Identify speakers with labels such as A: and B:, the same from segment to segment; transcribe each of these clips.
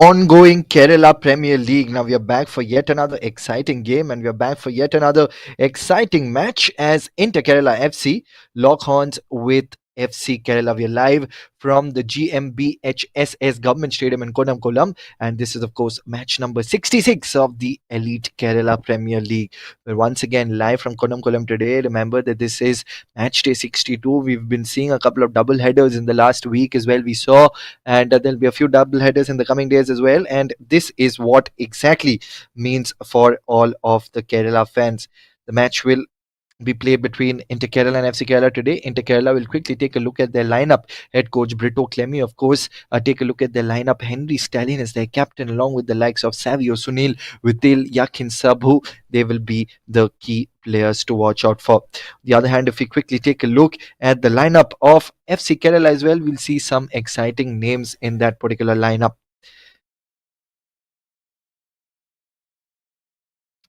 A: ongoing Kerala Premier League. Now we are back for yet another exciting game and we are back for yet another exciting match as Inter Kerala FC lock horns with FC Kerala. We are live from the GMBHSS Government Stadium in Kodam, and this is of course match number 66 of the Elite Kerala Premier League. We're once again live from Kodam today. Remember that this is match day 62. We've been seeing a couple of double headers in the last week as well. We saw and there'll be a few double headers in the coming days as well, and this is what exactly means for all of the Kerala fans. The match will be played between Inter Kerala and FC Kerala today. Inter Kerala will quickly take a look at their lineup. Head coach Brito Clemi, of course, take a look at their lineup. Henry Stallion is their captain, along with the likes of Savio Sunil, Vitil, Yakin Sabhu. They will be the key players to watch out for. On the other hand, if we quickly take a look at the lineup of FC Kerala as well, we'll see some exciting names in that particular lineup.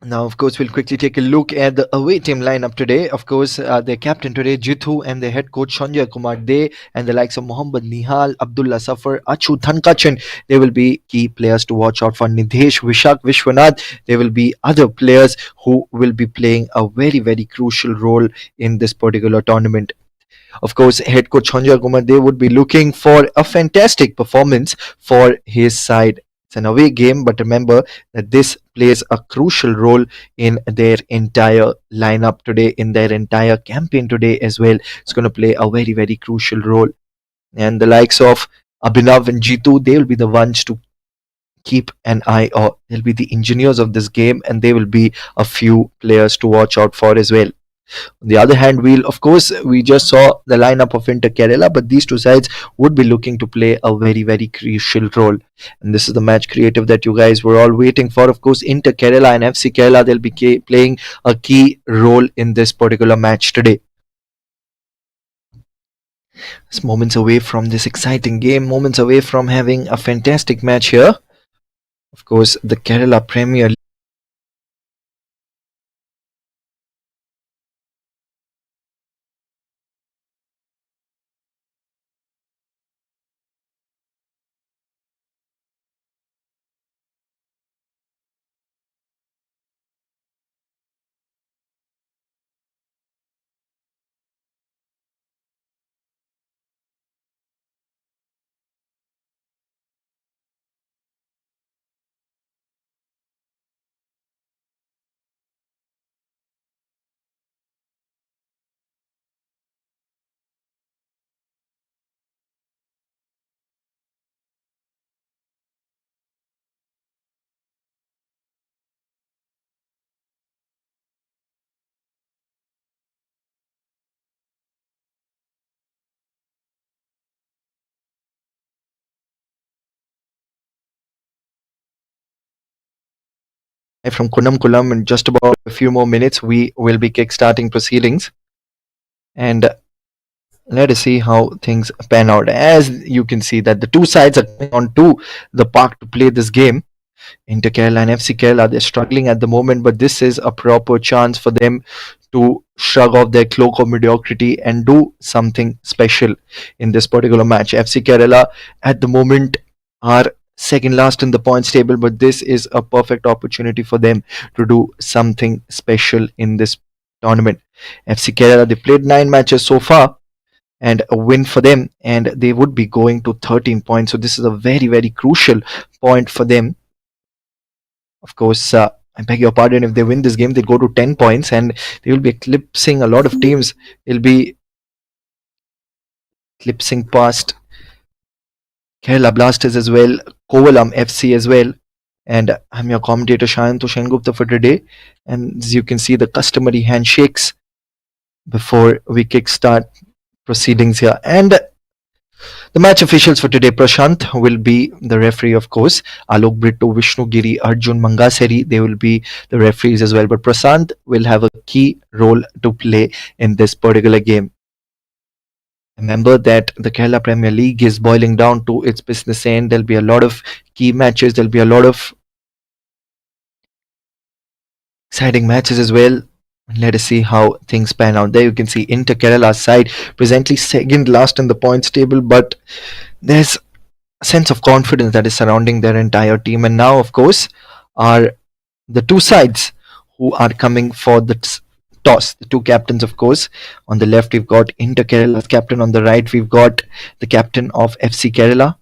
A: Now, of course, we'll quickly take a look at the away team lineup today. Of course, their captain today, Jithu, and their head coach, Sanjay Kumar Dey, and the likes of Mohammad Nihal, Abdullah Safar, Achu Thankachan. They will be key players to watch out for. Nidhesh, Vishak, Vishwanath. They will be other players who will be playing a very, very crucial role in this particular tournament. Of course, head coach Sanjay Kumar Dey would be looking for a fantastic performance for his side. It's an away game, but remember that this plays a crucial role in their entire lineup today, in their entire campaign today as well. It's going to play a very, very crucial role. And the likes of Abhinav and Jitu, they will be the ones to keep an eye on. They'll be the engineers of this game, and they will be a few players to watch out for as well. On the other hand, we just saw the lineup of Inter Kerala, but these two sides would be looking to play a very, very crucial role. And this is the match creative that you guys were all waiting for. Of course, Inter Kerala and FC Kerala, they'll be playing a key role in this particular match today. It's moments away from this exciting game, moments away from having a fantastic match here. Of course, the Kerala Premier League. From Kunnam in just about a few more minutes, we will be kickstarting proceedings. And let us see how things pan out. As you can see that the two sides are coming onto the park to play this game. Inter Kerala and FC Kerala, they're struggling at the moment, but this is a proper chance for them to shrug off their cloak of mediocrity and do something special in this particular match. FC Kerala at the moment are second last in the points table, but this is a perfect opportunity for them to do something special in this tournament. FC Kerala, they played 9 matches so far, and a win for them, and they would be going to 13 points. So this is a very, very crucial point for them. Of course, I beg your pardon, if they win this game, they go to 10 points and they will be eclipsing a lot of teams. They'll be eclipsing past Kerala Blasters as well, Kovalam FC as well. And I'm your commentator Shayanto Shengupta for today. And as you can see, the customary handshakes before we kickstart proceedings here. And the match officials for today, Prashant will be the referee, of course. Alok Brito, Vishnu Giri, Arjun Mangaseri, they will be the referees as well. But Prashant will have a key role to play in this particular game. Remember that the Kerala Premier League is boiling down to its business end. There'll be a lot of key matches. There'll be a lot of exciting matches as well. Let us see how things pan out. There you can see Inter Kerala's side presently second last in the points table, but there's sense of confidence that is surrounding their entire team. And now, of course, are the two sides who are coming for the toss. The two captains, of course. On the left, we've got Inter Kerala's captain. On the right, we've got the captain of FC Kerala.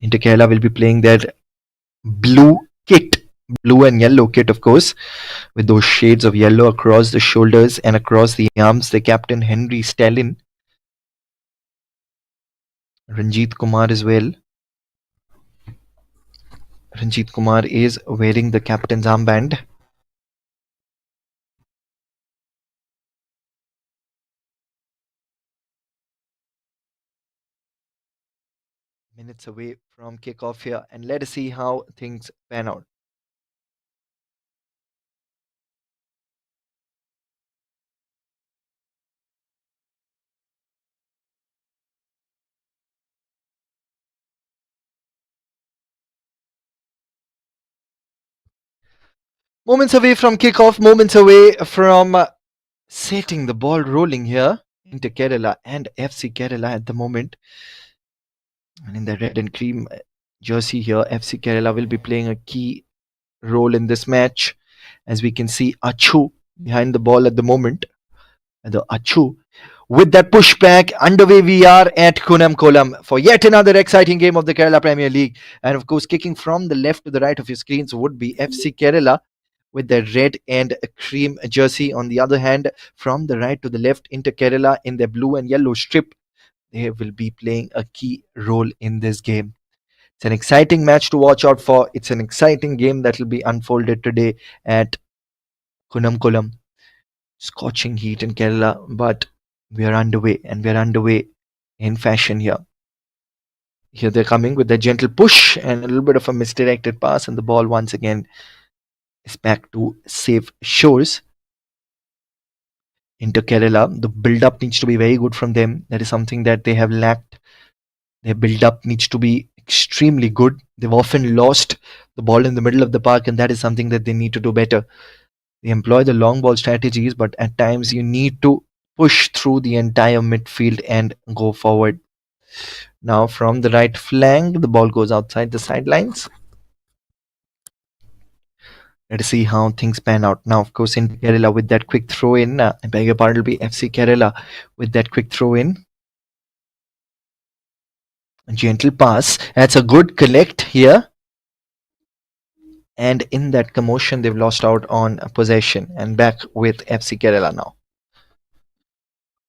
A: Inter Kerala will be playing their blue kit, blue and yellow kit, of course, with those shades of yellow across the shoulders and across the arms. The captain, Henry Stalin, Ranjit Kumar as well. Ranjit Kumar is wearing the captain's armband. Minutes away from kickoff here, and let us see how things pan out. Moments away from kickoff, moments away from setting the ball rolling here into Kerala and FC Kerala at the moment. And in the red and cream jersey here, FC Kerala will be playing a key role in this match. As we can see, Achu behind the ball at the moment. The Achu with that pushback underway, we are at Kunam Kolam for yet another exciting game of the Kerala Premier League. And of course, kicking from the left to the right of your screens would be FC Kerala with their red and cream jersey. On the other hand, from the right to the left, Inter Kerala in their blue and yellow strip. They will be playing a key role in this game. It's an exciting match to watch out for. It's an exciting game that will be unfolded today at Kunam Kolam. Scorching heat in Kerala, but we are underway, and we are underway in fashion here. Here they're coming with a gentle push and a little bit of a misdirected pass, and the ball once again is back to safe shores. Into Kerala, the build-up needs to be very good from them. That is something that they have lacked. Their build-up needs to be extremely good. They've often lost the ball in the middle of the park, and that is something that they need to do better. They employ the long ball strategies, but at times you need to push through the entire midfield and go forward. Now, from the right flank, the ball goes outside the sidelines. Let's see how things pan out. Now, of course, in Kerala with that quick throw in, I beg your pardon, it'll be FC Kerala with that quick throw in. A gentle pass. That's a good collect here. And in that commotion, they've lost out on possession and back with FC Kerala now.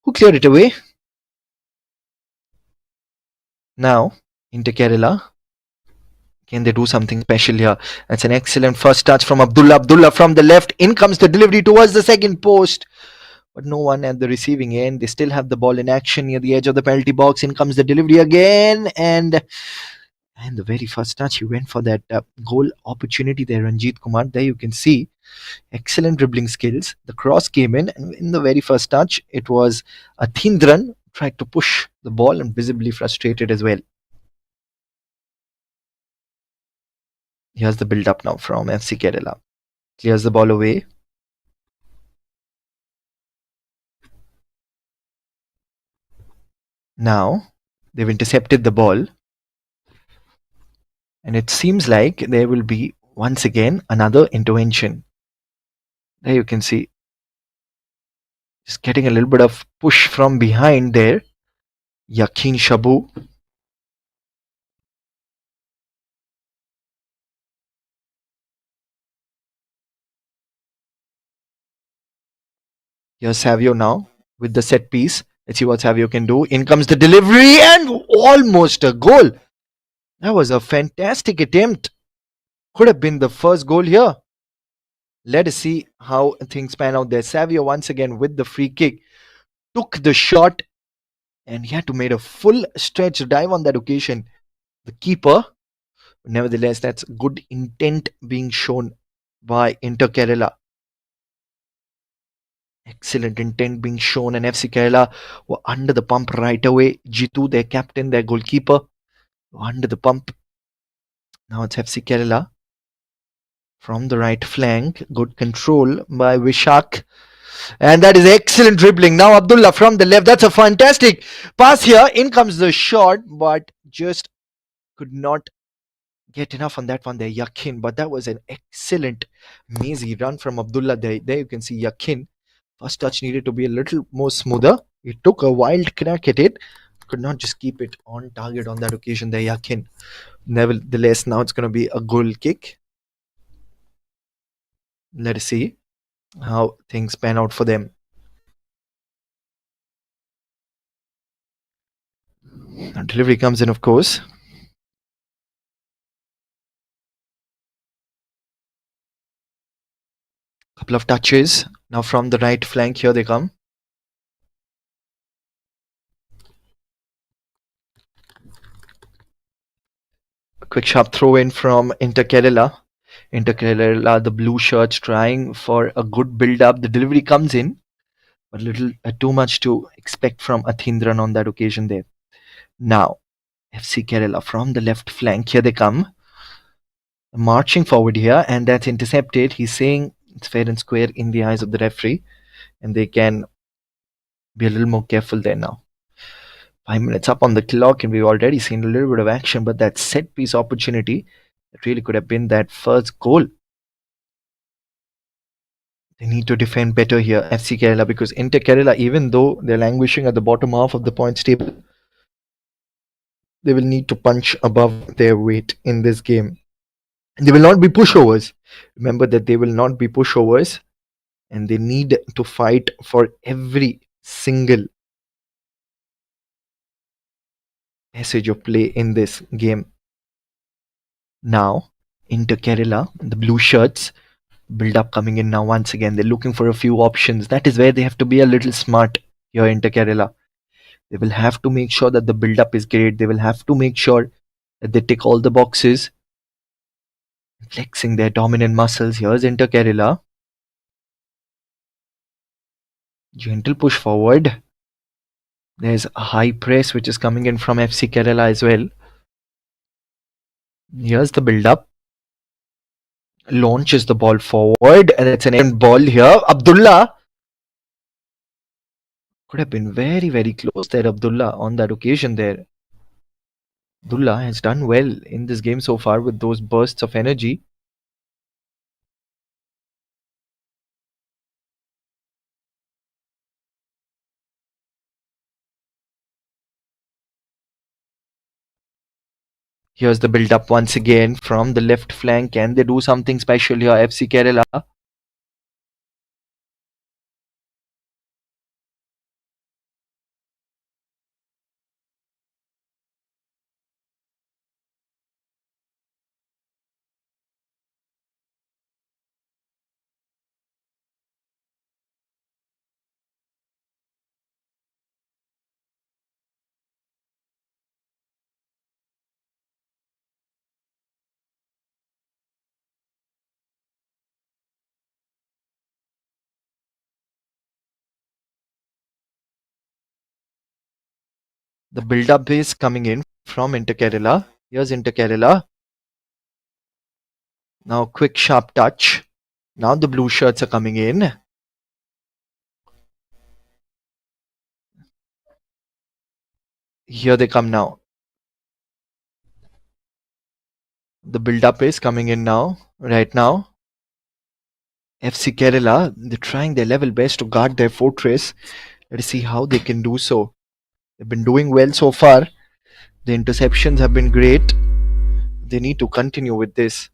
A: Who cleared it away? Now, into Kerala. Can they do something special here? That's an excellent first touch from Abdullah. Abdullah from the left. In comes the delivery towards the second post. But no one at the receiving end. They still have the ball in action near the edge of the penalty box. In comes the delivery again. And the very first touch, he went for that goal opportunity there, Ranjit Kumar. There you can see excellent dribbling skills. The cross came in, and in the very first touch, it was a Thindran tried to push the ball and visibly frustrated as well. Here's the build up now from FC Kerala. Clears the ball away. Now they've intercepted the ball, and it seems like there will be once again another intervention. There you can see just getting a little bit of push from behind there. Yakin Shabu. Here's Savio now with the set piece. Let's see what Savio can do. In comes the delivery and almost a goal. That was a fantastic attempt. Could have been the first goal here. Let us see how things pan out there. Savio once again with the free kick. Took the shot and he had to make a full stretch dive on that occasion. The keeper, nevertheless, that's good intent being shown by Inter Kerala. Excellent intent being shown, and FC Kerala were under the pump right away. Jitu, their captain, their goalkeeper, were under the pump. Now it's FC Kerala from the right flank. Good control by Vishak. And that is excellent dribbling. Now Abdullah from the left. That's a fantastic pass here. In comes the shot, but just Could not get enough on that one there, Yakin. But that was an excellent, mazy run from Abdullah there. There you can see Yakin. First touch needed to be a little more smoother. He took a wild crack at it. Could not just keep it on target on that occasion there, Yakin. Nevertheless, now it's going to be a goal kick. Let us see how things pan out for them. Now, delivery comes in, of course. Couple of touches. Now from the right flank, here they come. A quick sharp throw in from Inter Kerala. Inter Kerala, the blue shirts trying for a good build up. The delivery comes in, but little too much to expect from Athindran on that occasion there. Now, FC Kerala from the left flank, here they come. Marching forward here, and that's intercepted. He's saying it's fair and square in the eyes of the referee, and they can be a little more careful there now. 5 minutes up on the clock, and we've already seen a little bit of action, but that set piece opportunity, it really could have been that first goal. They need to defend better here, FC Kerala, because Inter Kerala, even though they're languishing at the bottom half of the points table, they will need to punch above their weight in this game. And they will not be pushovers. Remember that they will not be pushovers, and they need to fight for every single passage of play in this game. Now, Inter Kerala, the blue shirts, build up coming in now once again. They're looking for a few options. That is where they have to be a little smart here Inter Kerala. They will have to make sure that the build up is great. They will have to make sure that they tick all the boxes, flexing their dominant muscles. Here's Inter Kerala. Gentle push forward. There's a high press which is coming in from FC Kerala as well. Here's the build up. Launches the ball forward, and it's an end ball here. Abdullah could have been very, very close there, Abdullah, on that occasion there. Abdullah has done well in this game so far with those bursts of energy. Here's the build up once again from the left flank. Can they do something special here, FC Kerala? The build up is coming in from Inter Kerala. Here's Inter Kerala. Now, quick, sharp touch. Now, the blue shirts are coming in. Here they come now. The build up is coming in now, right now. FC Kerala, they're trying their level best to guard their fortress. Let's see how they can do so. They've been doing well so far. The interceptions have been great. They need to continue with this.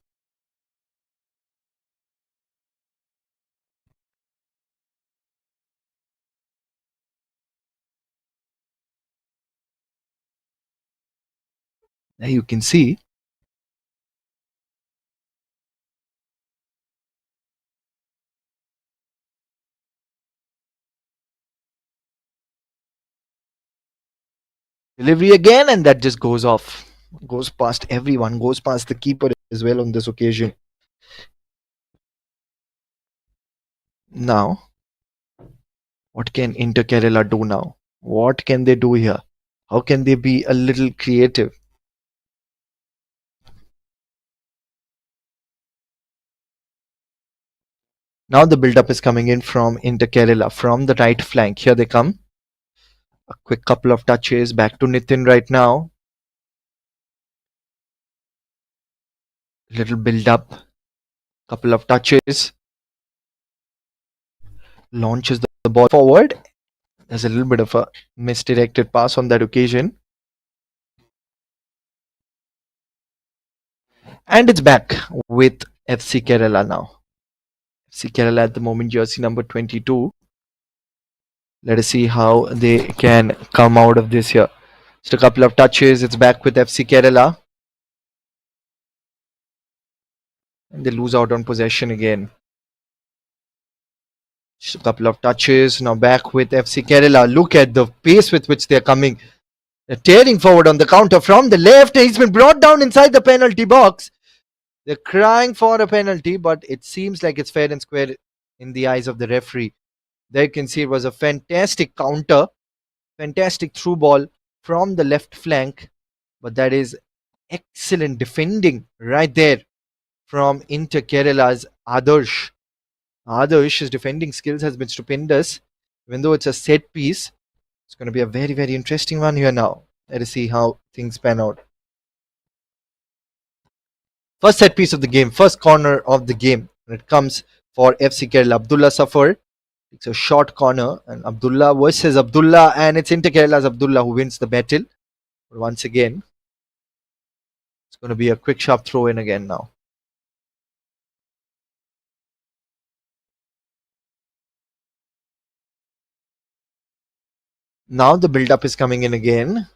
A: Now you can see delivery again, and that just goes off. Goes past everyone, goes past the keeper as well on this occasion. Now, what can Inter Kerala do now? What can they do here? How can they be a little creative? Now the build-up is coming in from Inter Kerala from the right flank. Here they come. A quick couple of touches back to Nitin right now. Little build up, couple of touches, launches the ball forward. There's a little bit of a misdirected pass on that occasion. And it's back with FC Kerala now. FC Kerala at the moment, jersey number 22. Let us see how they can come out of this here. Just a couple of touches. It's back with FC Kerala. And they lose out on possession again. Just a couple of touches. Now back with FC Kerala. Look at the pace with which they're coming. They're tearing forward on the counter from the left. He's been brought down inside the penalty box. They're crying for a penalty, but it seems like it's fair and square in the eyes of the referee. There you can see it was a fantastic counter, fantastic through ball from the left flank, but that is excellent defending right there from Inter Kerala's Adarsh. Adarsh's defending skills has been stupendous. Even though it's a set piece, it's going to be a very, very interesting one here now. Let us see how things pan out. First set piece of the game, first corner of the game. When it comes for FC Kerala, Abdullah Safar. It's a short corner, and Abdullah versus Abdullah, and it's Inter Kerala's Abdullah who wins the battle. But once again, it's going to be a quick, sharp throw in again now. Now the build up is coming in again.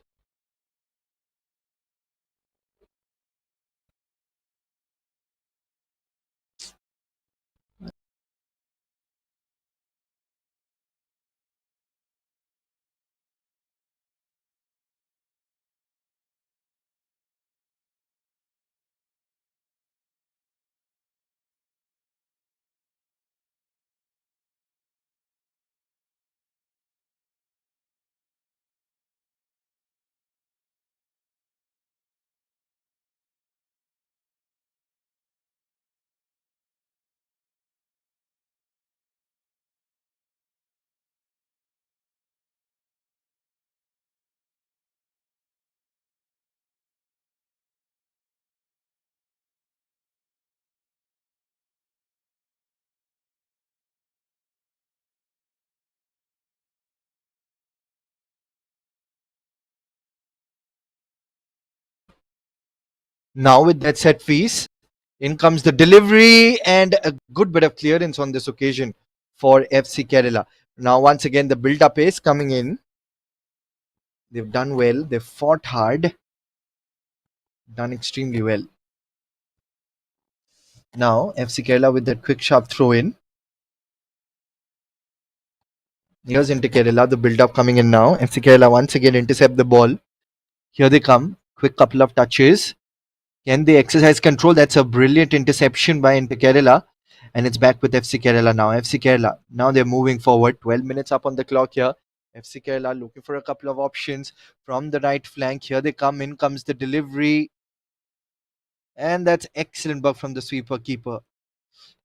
A: Now with that set piece, in comes the delivery and a good bit of clearance on this occasion for FC Kerala. Now once again the build up is coming in. They've done well. They've fought hard. Done extremely well. Now FC Kerala with that quick sharp throw in. Here's into Kerala. The build up coming in now. FC Kerala once again intercept the ball. Here they come. Quick couple of touches. Can they exercise control? That's a brilliant interception by Inter Kerala. And it's back with FC Kerala now. FC Kerala. Now they're moving forward. 12 minutes up on the clock here. FC Kerala looking for a couple of options from the right flank. Here they come. In comes the delivery. And that's excellent bug from the sweeper keeper.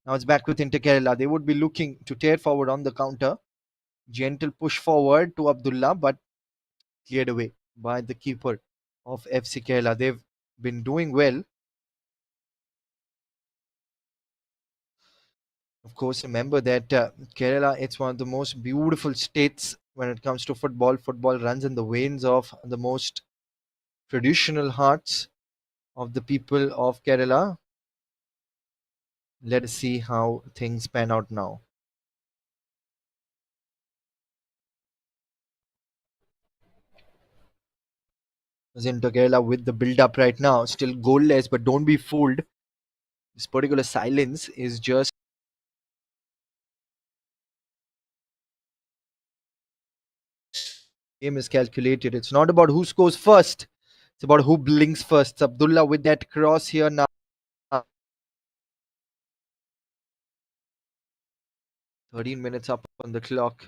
A: Now it's back with Inter Kerala. They would be looking to tear forward on the counter. Gentle push forward to Abdullah, but cleared away by the keeper of FC Kerala. They've been doing well. Of course, remember that Kerala, it's one of the most beautiful states when it comes to football. Football runs in the veins of the most traditional hearts of the people of Kerala. Let us see how things pan out now. Zinto Kerala with the build up right now, still goalless, but don't be fooled. This particular silence is just game is calculated. It's not about who scores first. It's about who blinks first. It's Abdullah with that cross here now. 13 minutes up on the clock.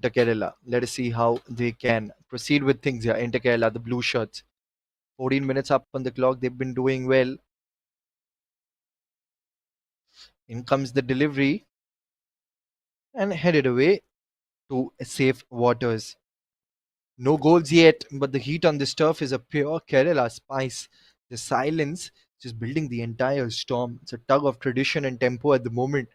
A: Inter Kerala. Let us see how they can proceed with things here. Inter Kerala, the blue shirts. 14 minutes up on the clock. They've been doing well. In comes the delivery and headed away to safe waters. No goals yet, but the heat on this turf is a pure Kerala spice. The silence is building the entire storm. It's a tug of tradition and tempo at the moment,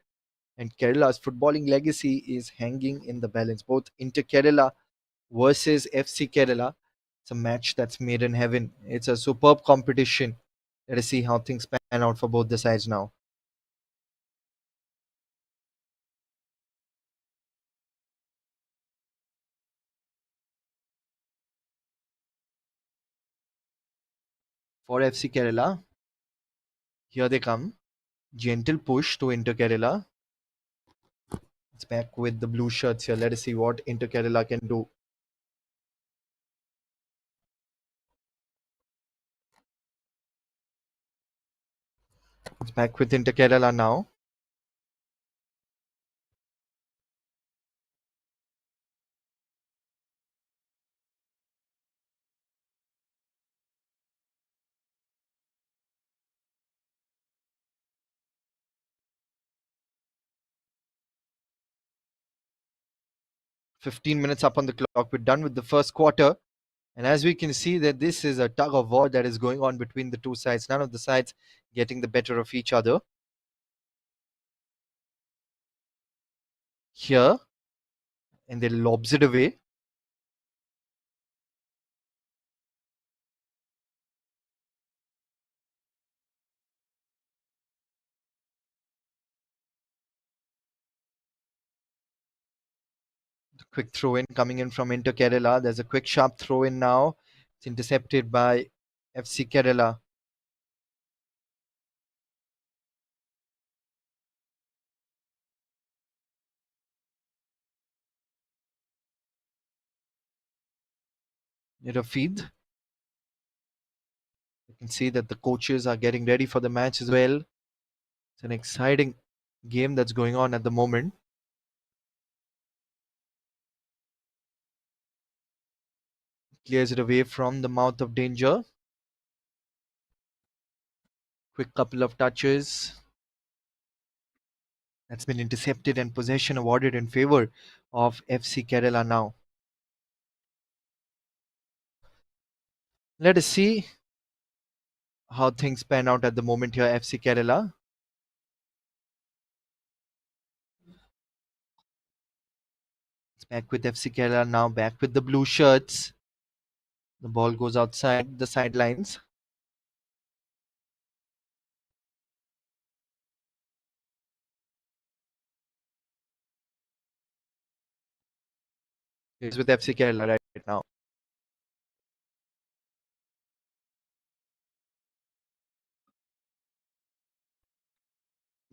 A: and Kerala's footballing legacy is hanging in the balance. Both Inter Kerala versus FC Kerala. It's a match that's made in heaven. It's a superb competition. Let us see how things pan out for both the sides now. For FC Kerala, here they come. Gentle push to Inter Kerala. It's back with the blue shirts here. Let us see what Inter Kerala can do. It's back with Inter Kerala now. 15 minutes up on the clock. We're done with the first quarter. And as we can see that this is a tug of war that is going on between the two sides. None of the sides getting the better of each other. Here, and they lobs it away. The quick throw in coming in from Inter Kerala. There's a quick sharp throw in now. It's intercepted by FC Kerala. Near a feed. You can see that the coaches are getting ready for the match as well. It's an exciting game that's going on at the moment. Clears it away from the mouth of danger. Quick couple of touches. That's been intercepted and possession awarded in favor of FC Kerala now. Let us see how things pan out at the moment here, FC Kerala. It's back with FC Kerala now, back with the blue shirts. The ball goes outside the sidelines. It's with FC Kerala right now.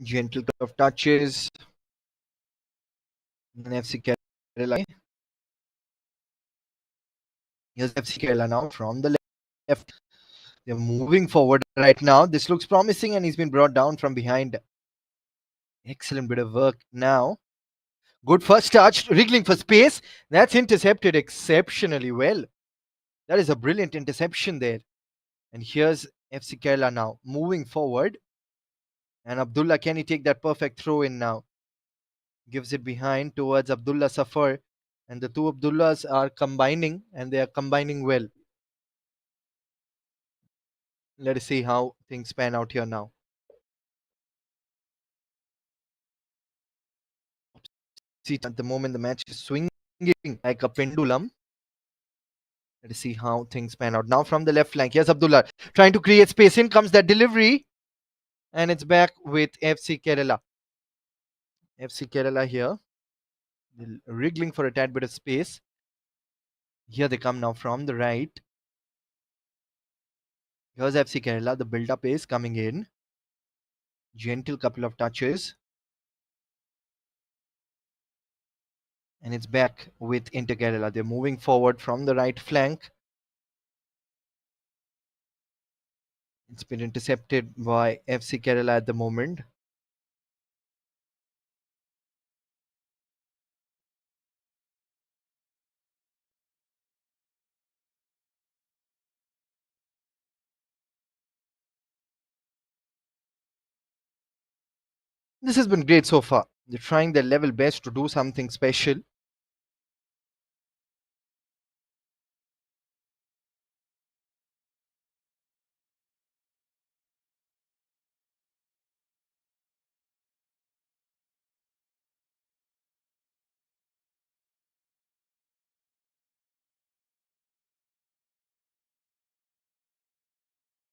A: Gentle of touches. And FC Kerala. Here's FC Kerala now from the left. They're moving forward right now. This looks promising, and he's been brought down from behind. Excellent bit of work now. Good first touch, wriggling for space. That's intercepted exceptionally well. That is a brilliant interception there. And here's FC Kerala now moving forward. And Abdullah, can he take that perfect throw in now? Gives it behind towards Abdullah Safar. And the two Abdullahs are combining, and they are combining well. Let us see how things pan out here now. See, at the moment, the match is swinging like a pendulum. Let us see how things pan out. Now from the left flank, here's Abdullah trying to create space. In comes that delivery. And it's back with FC Kerala. FC Kerala here. Wriggling for a tad bit of space. Here they come now from the right. Here's FC Kerala. The build-up is coming in. Gentle couple of touches. And it's back with Inter Kerala. They're moving forward from the right flank. It's been intercepted by FC Kerala at the moment. This has been great so far. They're trying their level best to do something special.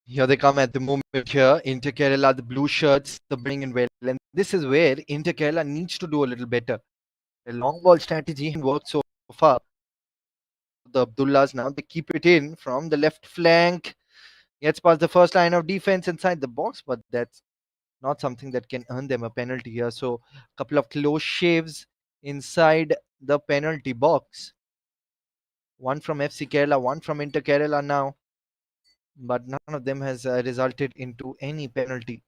A: Here they come at the moment here. Inter Kerala, the blue shirts, the bring in well. And this is where Inter Kerala needs to do a little better. The long ball strategy worked so far. The Abdullahs now they keep it in from the left flank. Gets past the first line of defense inside the box, but that's not something that can earn them a penalty here. So a couple of close shaves inside the penalty box. One from FC Kerala, one from Inter Kerala now, but none of them has resulted into any penalty.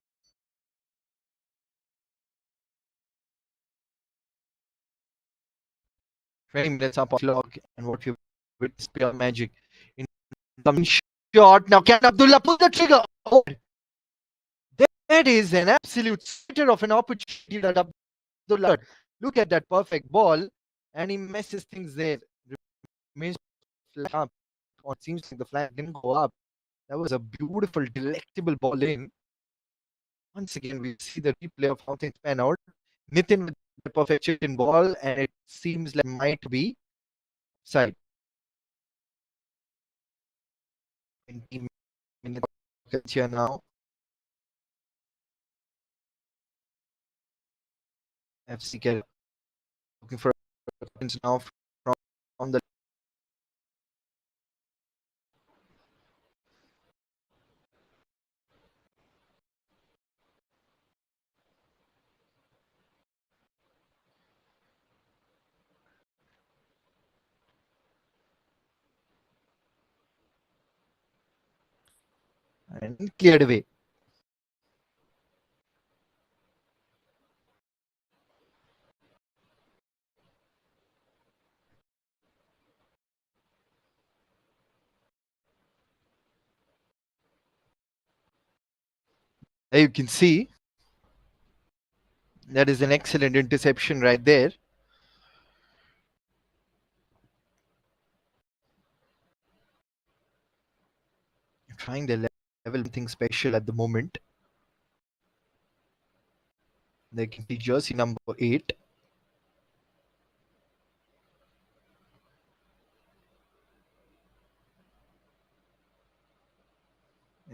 A: 20 minutes up on clock, and what we've witnessed pure magic. Incoming shot. Now can Abdullah pull the trigger? Oh, that is an absolute center of an opportunity that Abdullah. Look at that perfect ball, and he messes things there. Remains flat up, or it seems like the flag didn't go up. That was a beautiful, delectable ball in. Once again, we see the replay of how things pan out. Nitin with the perfection ball, and it seems like might be side. 20 minutes here now. FC Kerala looking for points now from the and cleared away. There you can see that is an excellent interception right there. Trying the level thing special at the moment. They can see jersey number 8.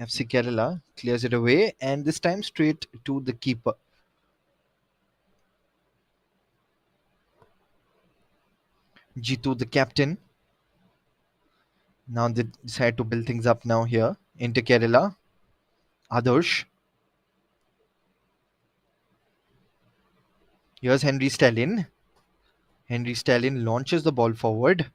A: FC Kerala clears it away, and this time straight to the keeper. Jitu, the captain. Now they decide to build things up now here. Into Kerala. Adarsh. Here's Henry Stalin. Henry Stalin launches the ball forward.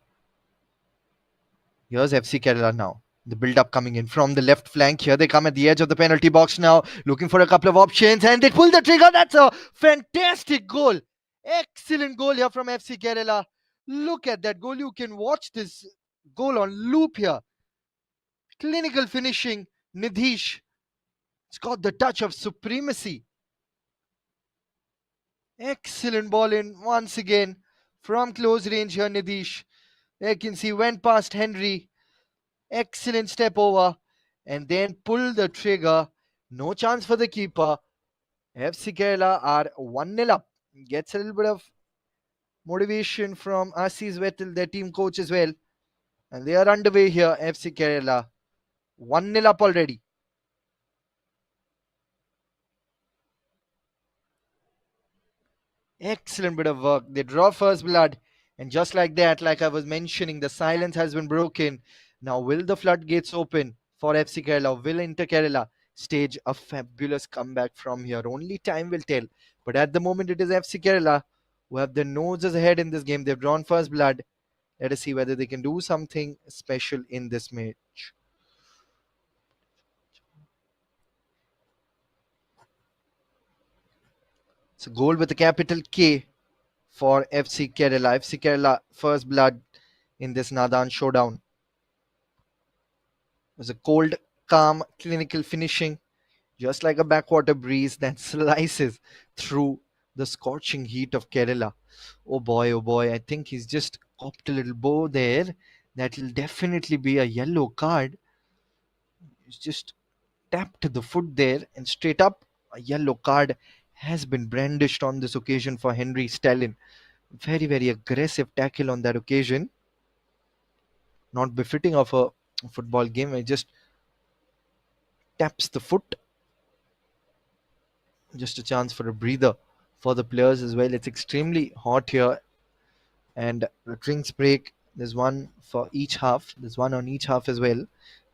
A: Here's FC Kerala now. The build-up coming in from the left flank. Here they come at the edge of the penalty box now, looking for a couple of options, and they pull the trigger. That's a fantastic goal. Excellent goal here from FC Kerala. Look at that goal. You can watch this goal on loop here. Clinical finishing. Nidhish. It's got the touch of supremacy. Excellent ball in once again from close range here, Nidhish. You can see went past Henry. Excellent step over and then pull the trigger. No chance for the keeper. FC Kerala are 1-0 up. Gets a little bit of motivation from Assis Vettel, their team coach as well. And they are underway here, FC Kerala. 1-0 up already. Excellent bit of work. They draw first blood. And just like that, like I was mentioning, the silence has been broken. Now, will the floodgates open for FC Kerala? Will Inter Kerala stage a fabulous comeback from here? Only time will tell. But at the moment, it is FC Kerala who have their noses ahead in this game. They've drawn first blood. Let us see whether they can do something special in this match. It's a goal with a capital K for FC Kerala. FC Kerala first blood in this Nadan showdown. It was a cold, calm, clinical finishing, just like a backwater breeze that slices through the scorching heat of Kerala. Oh boy, I think he's just copped a little blow there. That will definitely be a yellow card. He's just tapped the foot there and straight up a yellow card has been brandished on this occasion for Henry Stalin. Very aggressive tackle on that occasion, not befitting of a football game. He just taps the foot, just a chance for a breather for the players as well. It's extremely hot here, and the drinks break. There's one for each half. There's one on each half as well.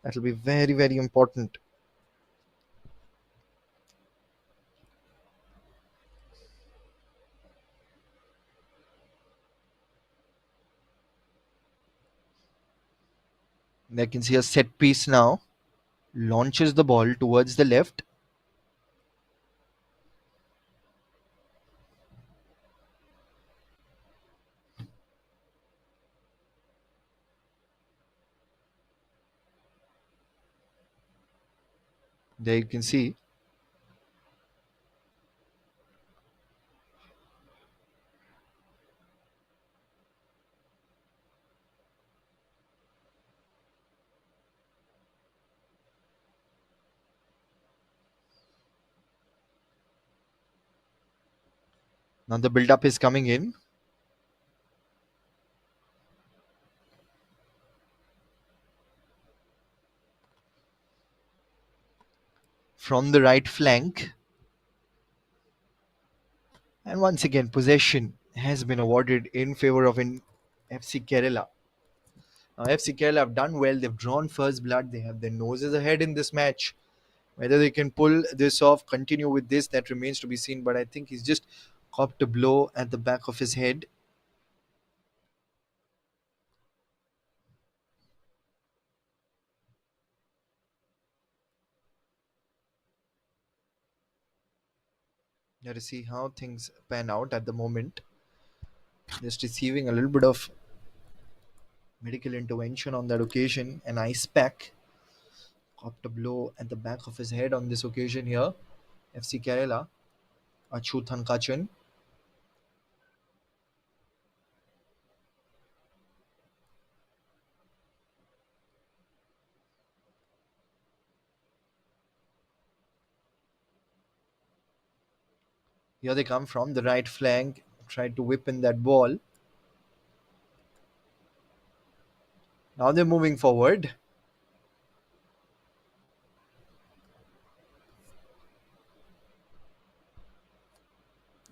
A: That will be very important. And I can see a set piece now. Launches the ball towards the left. There you can see. Now the build-up is coming in from the right flank. And once again, possession has been awarded in favor of FC Kerala. Now, FC Kerala have done well. They've drawn first blood. They have their noses ahead in this match. Whether they can pull this off, continue with this, that remains to be seen. But I think he's just copped a blow at the back of his head. Let us see how things pan out at the moment. Just receiving a little bit of medical intervention on that occasion. An ice pack. Copped a blow at the back of his head on this occasion here. FC Kerala. Achu Thankachan. Here they come from the right flank. Tried to whip in that ball. Now they're moving forward.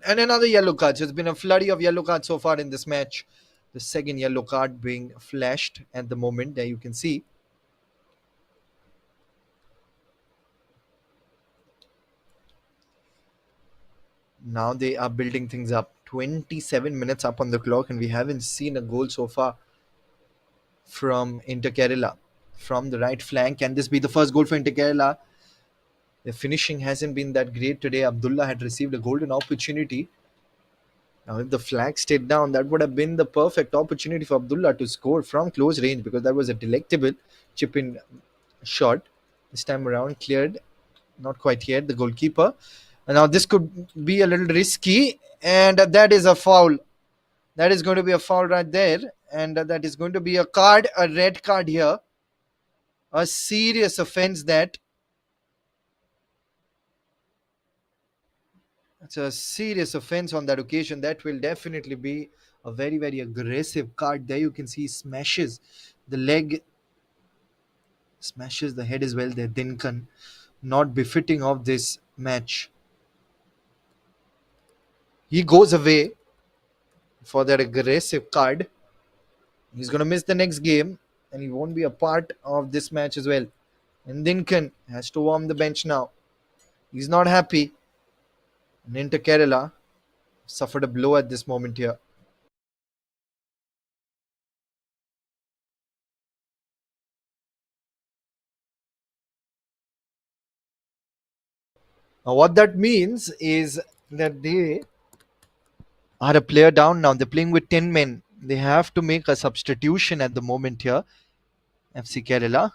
A: And another yellow card. So it's been a flurry of yellow cards so far in this match. The second yellow card being flashed at the moment. There you can see. Now they are building things up. 27 minutes up on the clock, and we haven't seen a goal so far from Inter Kerala from the right flank. Can this be the first goal for Inter Kerala? The finishing hasn't been that great today. Abdullah had received a golden opportunity. Now, if the flag stayed down, that would have been the perfect opportunity for Abdullah to score from close range, because that was a delectable chip in shot. This time around, cleared, not quite yet, the goalkeeper. And now, this could be a little risky, and that is a foul. That is going to be a foul right there, and that is going to be a card, a red card here. A serious offense that. It's a serious offense on that occasion. That will definitely be a very aggressive card. There you can see smashes the leg, smashes the head as well. There, Dinkan, not befitting of this match. He goes away for that aggressive card. He's going to miss the next game, and he won't be a part of this match as well. And Dinkan has to warm the bench now. He's not happy. And Inter Kerala suffered a blow at this moment here. Now, what that means is that they are a player down now. They're playing with 10 men. They have to make a substitution at the moment here, FC Kerala,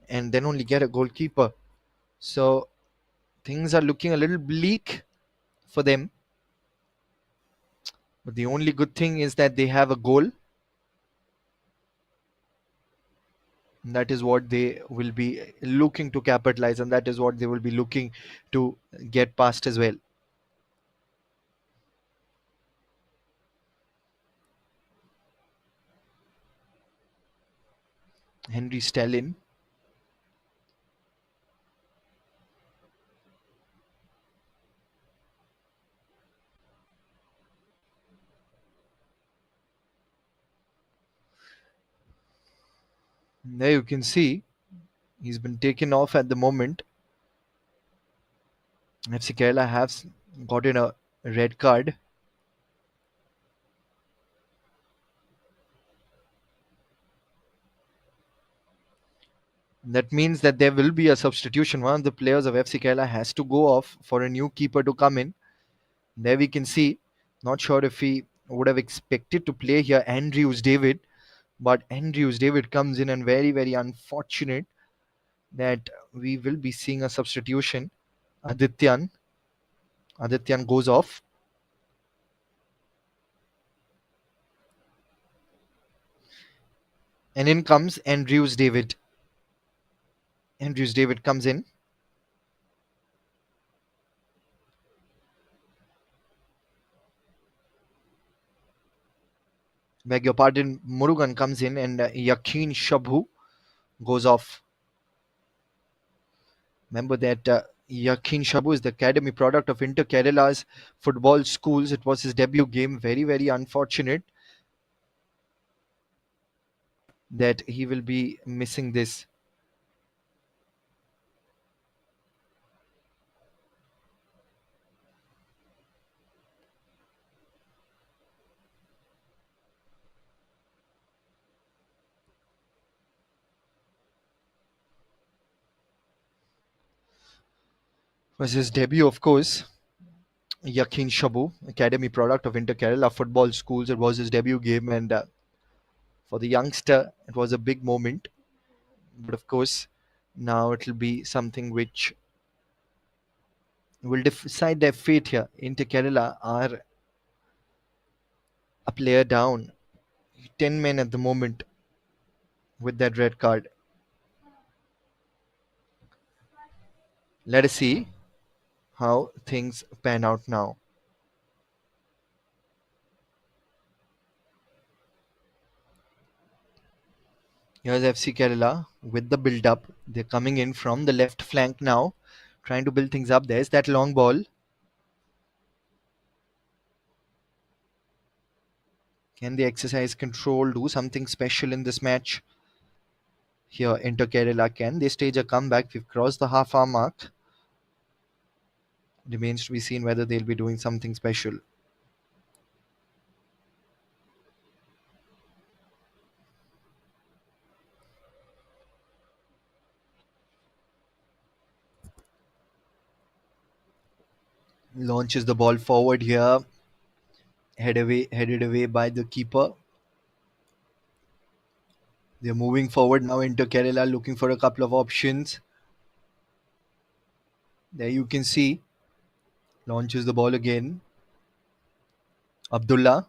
A: and then only get a goalkeeper. So things are looking a little bleak for them. But the only good thing is that they have a goal. And that is what they will be looking to capitalize, and that is what they will be looking to get past as well. Henry Stellin. There you can see he's been taken off at the moment. FC Kerala has gotten a red card. That means that there will be a substitution. One of the players of FC Kerala has to go off for a new keeper to come in. There we can see, not sure if he would have expected to play here, Andrews David, but Andrews David comes in, and very, very unfortunate that we will be seeing a substitution. Adityan. Adityan goes off. And in comes Andrews David. Andrews David comes in. Beg your pardon, Murugan comes in, and Yakin Shabhu goes off. Remember that Yakin Shabu is the academy product of Inter Kerala's football schools. It was his debut game. Very, very unfortunate that he will be missing this. Was his debut, of course. Yakin Shabu, academy product of Inter Kerala football schools. It was his debut game, and for the youngster, it was a big moment. But of course, now it will be something which will decide their fate here. Inter Kerala are a player down, 10 men at the moment with that red card. Let us see how things pan out now. Here's FC Kerala with the build up. They're coming in from the left flank now, trying to build things up. There's that long ball. Can they exercise control, do something special in this match? Here, Inter Kerala, can they stage a comeback? We've crossed the half hour mark. Remains to be seen whether they'll be doing something special. Launches the ball forward here. Headed away by the keeper. They're moving forward now into Kerala, looking for a couple of options. There you can see. Launches the ball again. Abdullah.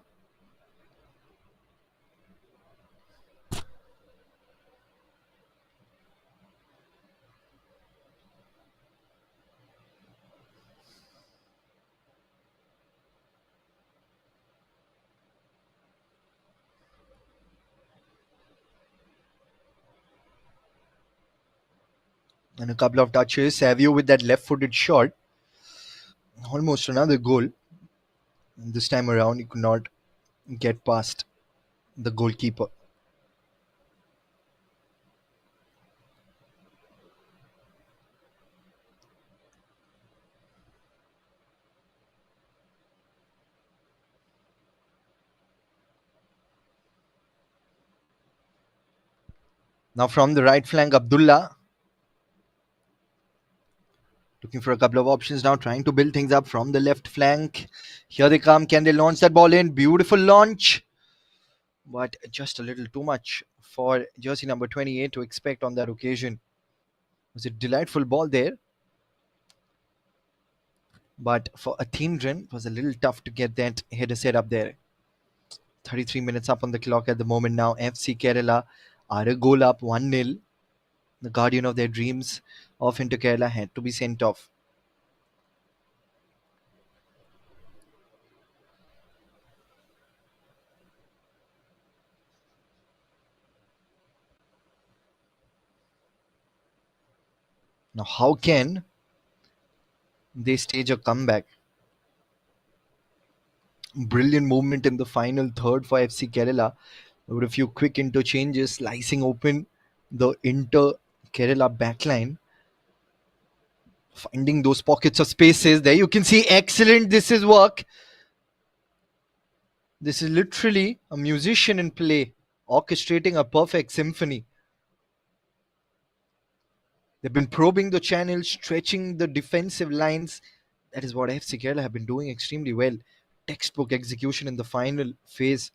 A: And a couple of touches. Savio with that left footed shot. Almost another goal. This time around, he could not get past the goalkeeper. Now from the right flank, Abdullah. Looking for a couple of options now, trying to build things up from the left flank. Here they come. Can they launch that ball in? Beautiful launch. But just a little too much for jersey number 28 to expect on that occasion. It was a delightful ball there. But for a team run, it was a little tough to get that header set up there. 33 minutes up on the clock at the moment now. FC Kerala are a goal up 1-0. The guardian of their dreams of Inter Kerala had to be sent off. Now, how can they stage a comeback? Brilliant movement in the final third for FC Kerala with a few quick interchanges, slicing open the Inter Kerala backline, finding those pockets of spaces. There you can see excellent. This is work. This is literally a musician in play, orchestrating a perfect symphony. They've been probing the channel, stretching the defensive lines. That is what FC Kerala have been doing extremely well. Textbook execution in the final phase.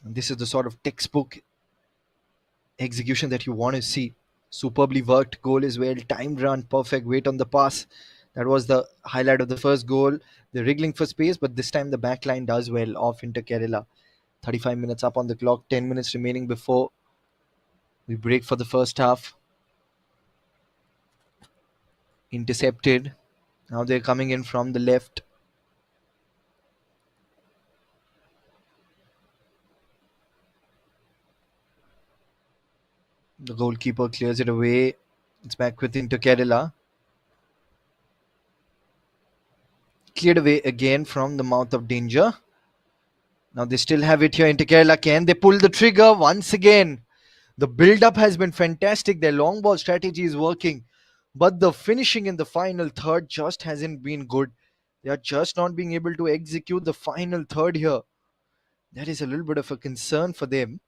A: And this is the sort of textbook execution that you want to see. Superbly worked goal as well. Timed run, perfect weight on the pass. That was the highlight of the first goal. The wriggling for space, but this time the back line does well off into Kerala. 35 minutes up on the clock, 10 minutes remaining before we break for the first half. Intercepted. Now they're coming in from the left. The goalkeeper clears it away. It's back with into Kerala. Cleared away again from the mouth of danger. Now they still have it here into Kerala. Can they pull the trigger once again? The build-up has been fantastic. Their long ball strategy is working. But the finishing in the final third just hasn't been good. They are just not being able to execute the final third here. That is a little bit of a concern for them.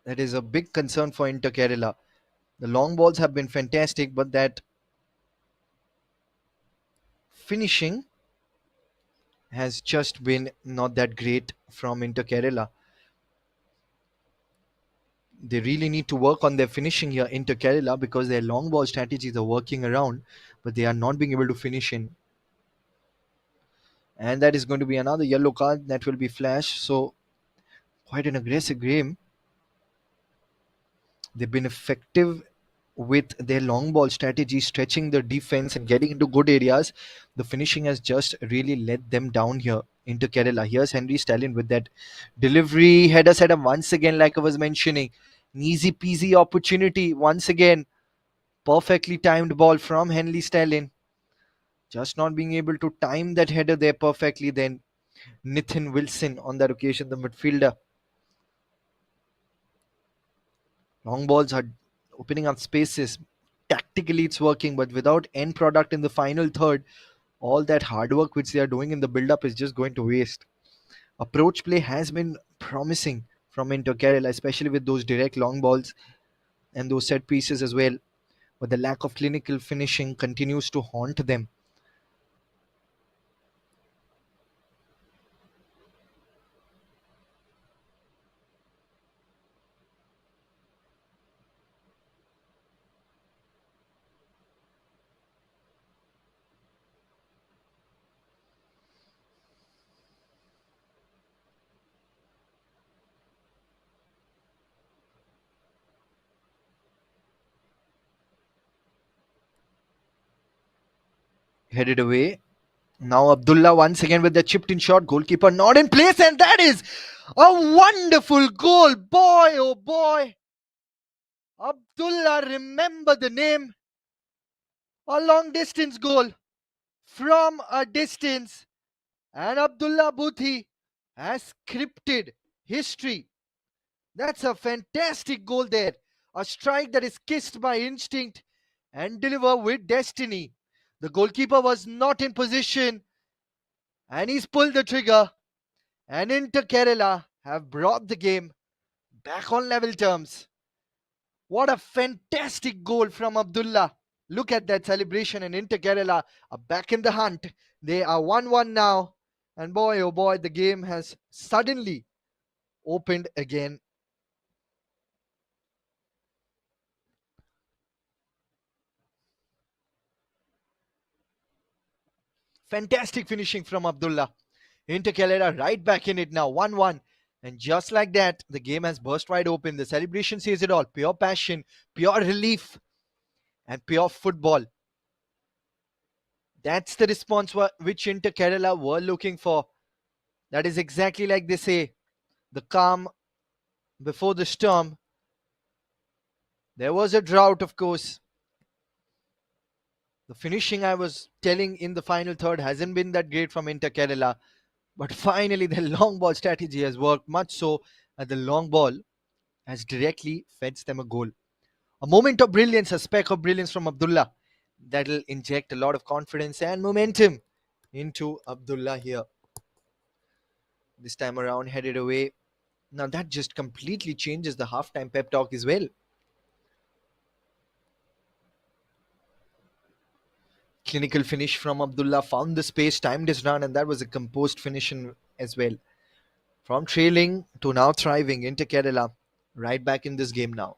A: That is a big concern for Inter Kerala. The long balls have been fantastic, but that finishing has just been not that great from Inter Kerala. They really need to work on their finishing here Inter Kerala because their long ball strategies are working around, but they are not being able to finish in. And that is going to be another yellow card that will be flashed. So quite an aggressive game. They've been effective with their long ball strategy, stretching the defense and getting into good areas. The finishing has just really let them down here into Kerala. Here's Henry Stallion with that delivery. Header set up once again, like I was mentioning. An easy peasy opportunity once again. Perfectly timed ball from Henry Stallion. Just not being able to time that header there perfectly. Then Nathan Wilson on that occasion, the midfielder. Long balls are opening up spaces. Tactically, it's working, but without end product in the final third, all that hard work which they are doing in the build up is just going to waste. Approach play has been promising from Inter Kerala, especially with those direct long balls and those set pieces as well. But the lack of clinical finishing continues to haunt them. Headed away. Now Abdullah once again with the chipped in shot. Goalkeeper not in place, and that is a wonderful goal. Boy, oh boy. Abdullah, remember the name. A long distance goal from a distance. And Abdullah Buthi has scripted history. That's a fantastic goal there. A strike that is kissed by instinct and delivered with destiny. The goalkeeper was not in position and he's pulled the trigger. And Inter Kerala have brought the game back on level terms. What a fantastic goal from Abdullah. Look at that celebration, and Inter Kerala are back in the hunt. They are 1-1 now. And boy, oh boy, the game has suddenly opened again. Fantastic finishing from Abdullah. Inter Calera right back in it now, 1-1. And just like that, the game has burst wide open. The celebration says it all. Pure passion, pure relief, and pure football. That's the response which Inter Kerala were looking for. That is exactly like they say, the calm before the storm. There was a drought, of course. The finishing I was telling in the final third hasn't been that great from Inter Kerala. But finally, the long ball strategy has worked, much so that the long ball has directly fetched them a goal. A moment of brilliance, a speck of brilliance from Abdullah. That'll inject a lot of confidence and momentum into Abdullah here. This time around, headed away. Now that just completely changes the halftime pep talk as well. Clinical finish from Abdullah, found the space, timed his run, and that was a composed finish as well. From trailing to now thriving into Kerala, right back in this game now.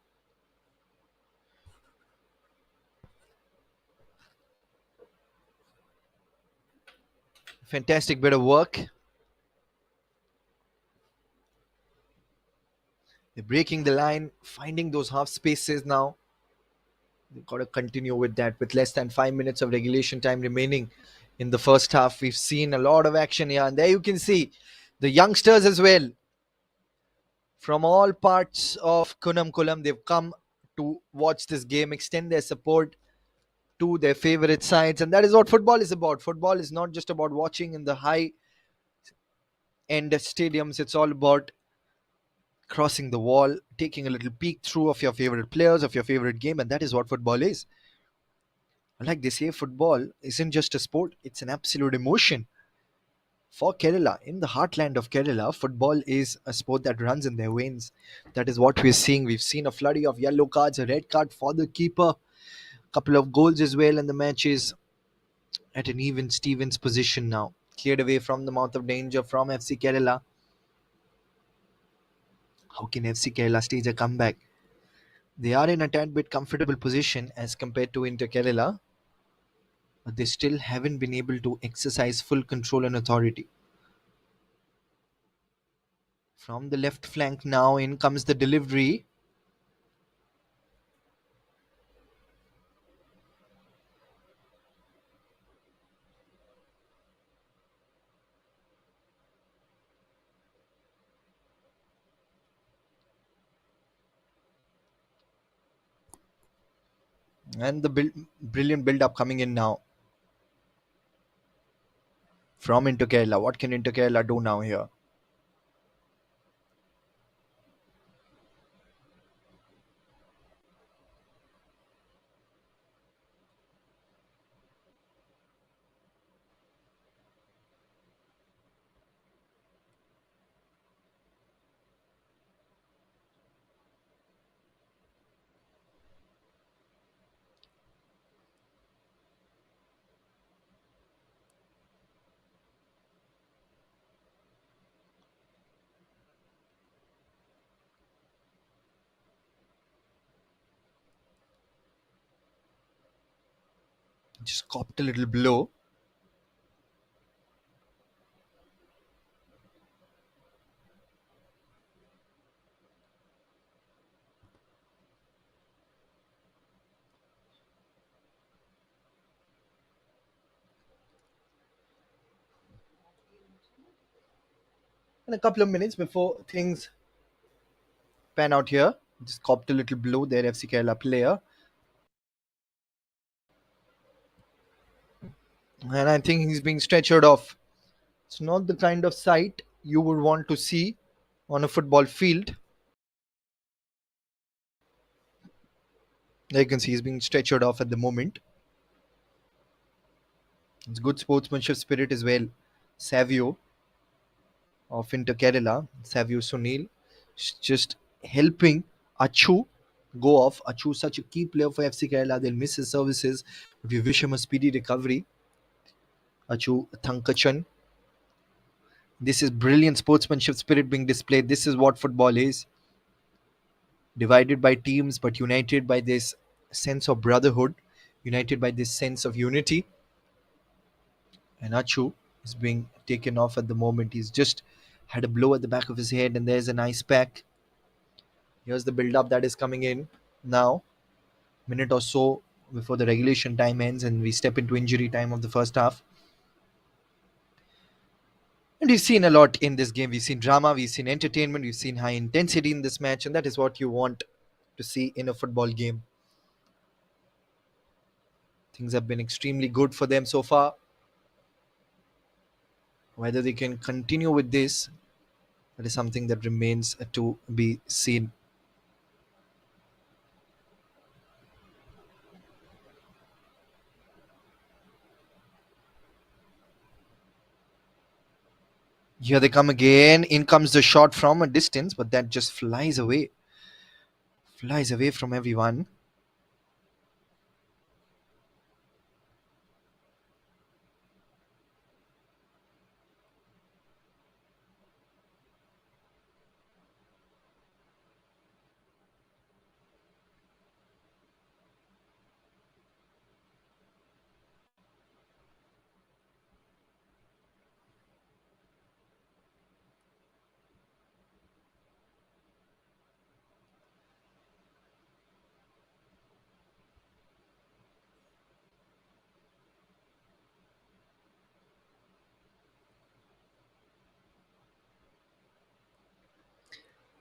A: Fantastic bit of work. They're breaking the line, finding those half spaces now. They've got to continue with that. With less than 5 minutes of regulation time remaining in the first half, we've seen a lot of action here. And there you can see the youngsters as well from all parts of Kunam Kulam. They've come to watch this game, extend their support to their favorite sides. And that is what football is about. Football is not just about watching in the high end stadiums, it's all about crossing the wall, taking a little peek through of your favorite players, of your favorite game. And that is what football is. Like they say, football isn't just a sport, it's an absolute emotion. For Kerala, in the heartland of Kerala, football is a sport that runs in their veins. That is what we're seeing. We've seen a flurry of yellow cards, a red card for the keeper, a couple of goals as well, and the match is at an even Stevens position now. Cleared away from the mouth of danger from FC Kerala. How can FC Kerala stage a comeback? They are in a tad bit comfortable position as compared to Inter Kerala, but they still haven't been able to exercise full control and authority. From the left flank now, in comes the delivery. And the brilliant build up coming in now from Inter Kerala. What can Inter Kerala do now here? Just copped a little blow. And a couple of minutes before things pan out here, just copped a little blow there, FC Kerala player. And I think he's being stretchered off. It's not the kind of sight you would want to see on a football field. There you can see he's being stretchered off at the moment. It's good sportsmanship spirit as well. Savio of Inter Kerala, Savio Sunil, just helping Achu go off. Achu, such a key player for FC Kerala. They'll miss his services, but we wish him a speedy recovery. Achu Thankachan. This is brilliant sportsmanship spirit being displayed. This is what football is. Divided by teams, but united by this sense of brotherhood, united by this sense of unity. And Achu is being taken off at the moment. He's just had a blow at the back of his head, and there's a nice pack. Here's the build up that is coming in now. Minute or so before the regulation time ends, and we step into injury time of the first half. And we've seen a lot in this game. We've seen drama, we've seen entertainment, we've seen high intensity in this match, and that is what you want to see in a football game. Things have been extremely good for them so far. Whether they can continue with this, that is something that remains to be seen. Here they come again. In comes the shot from a distance, but that just flies away. Flies away from everyone.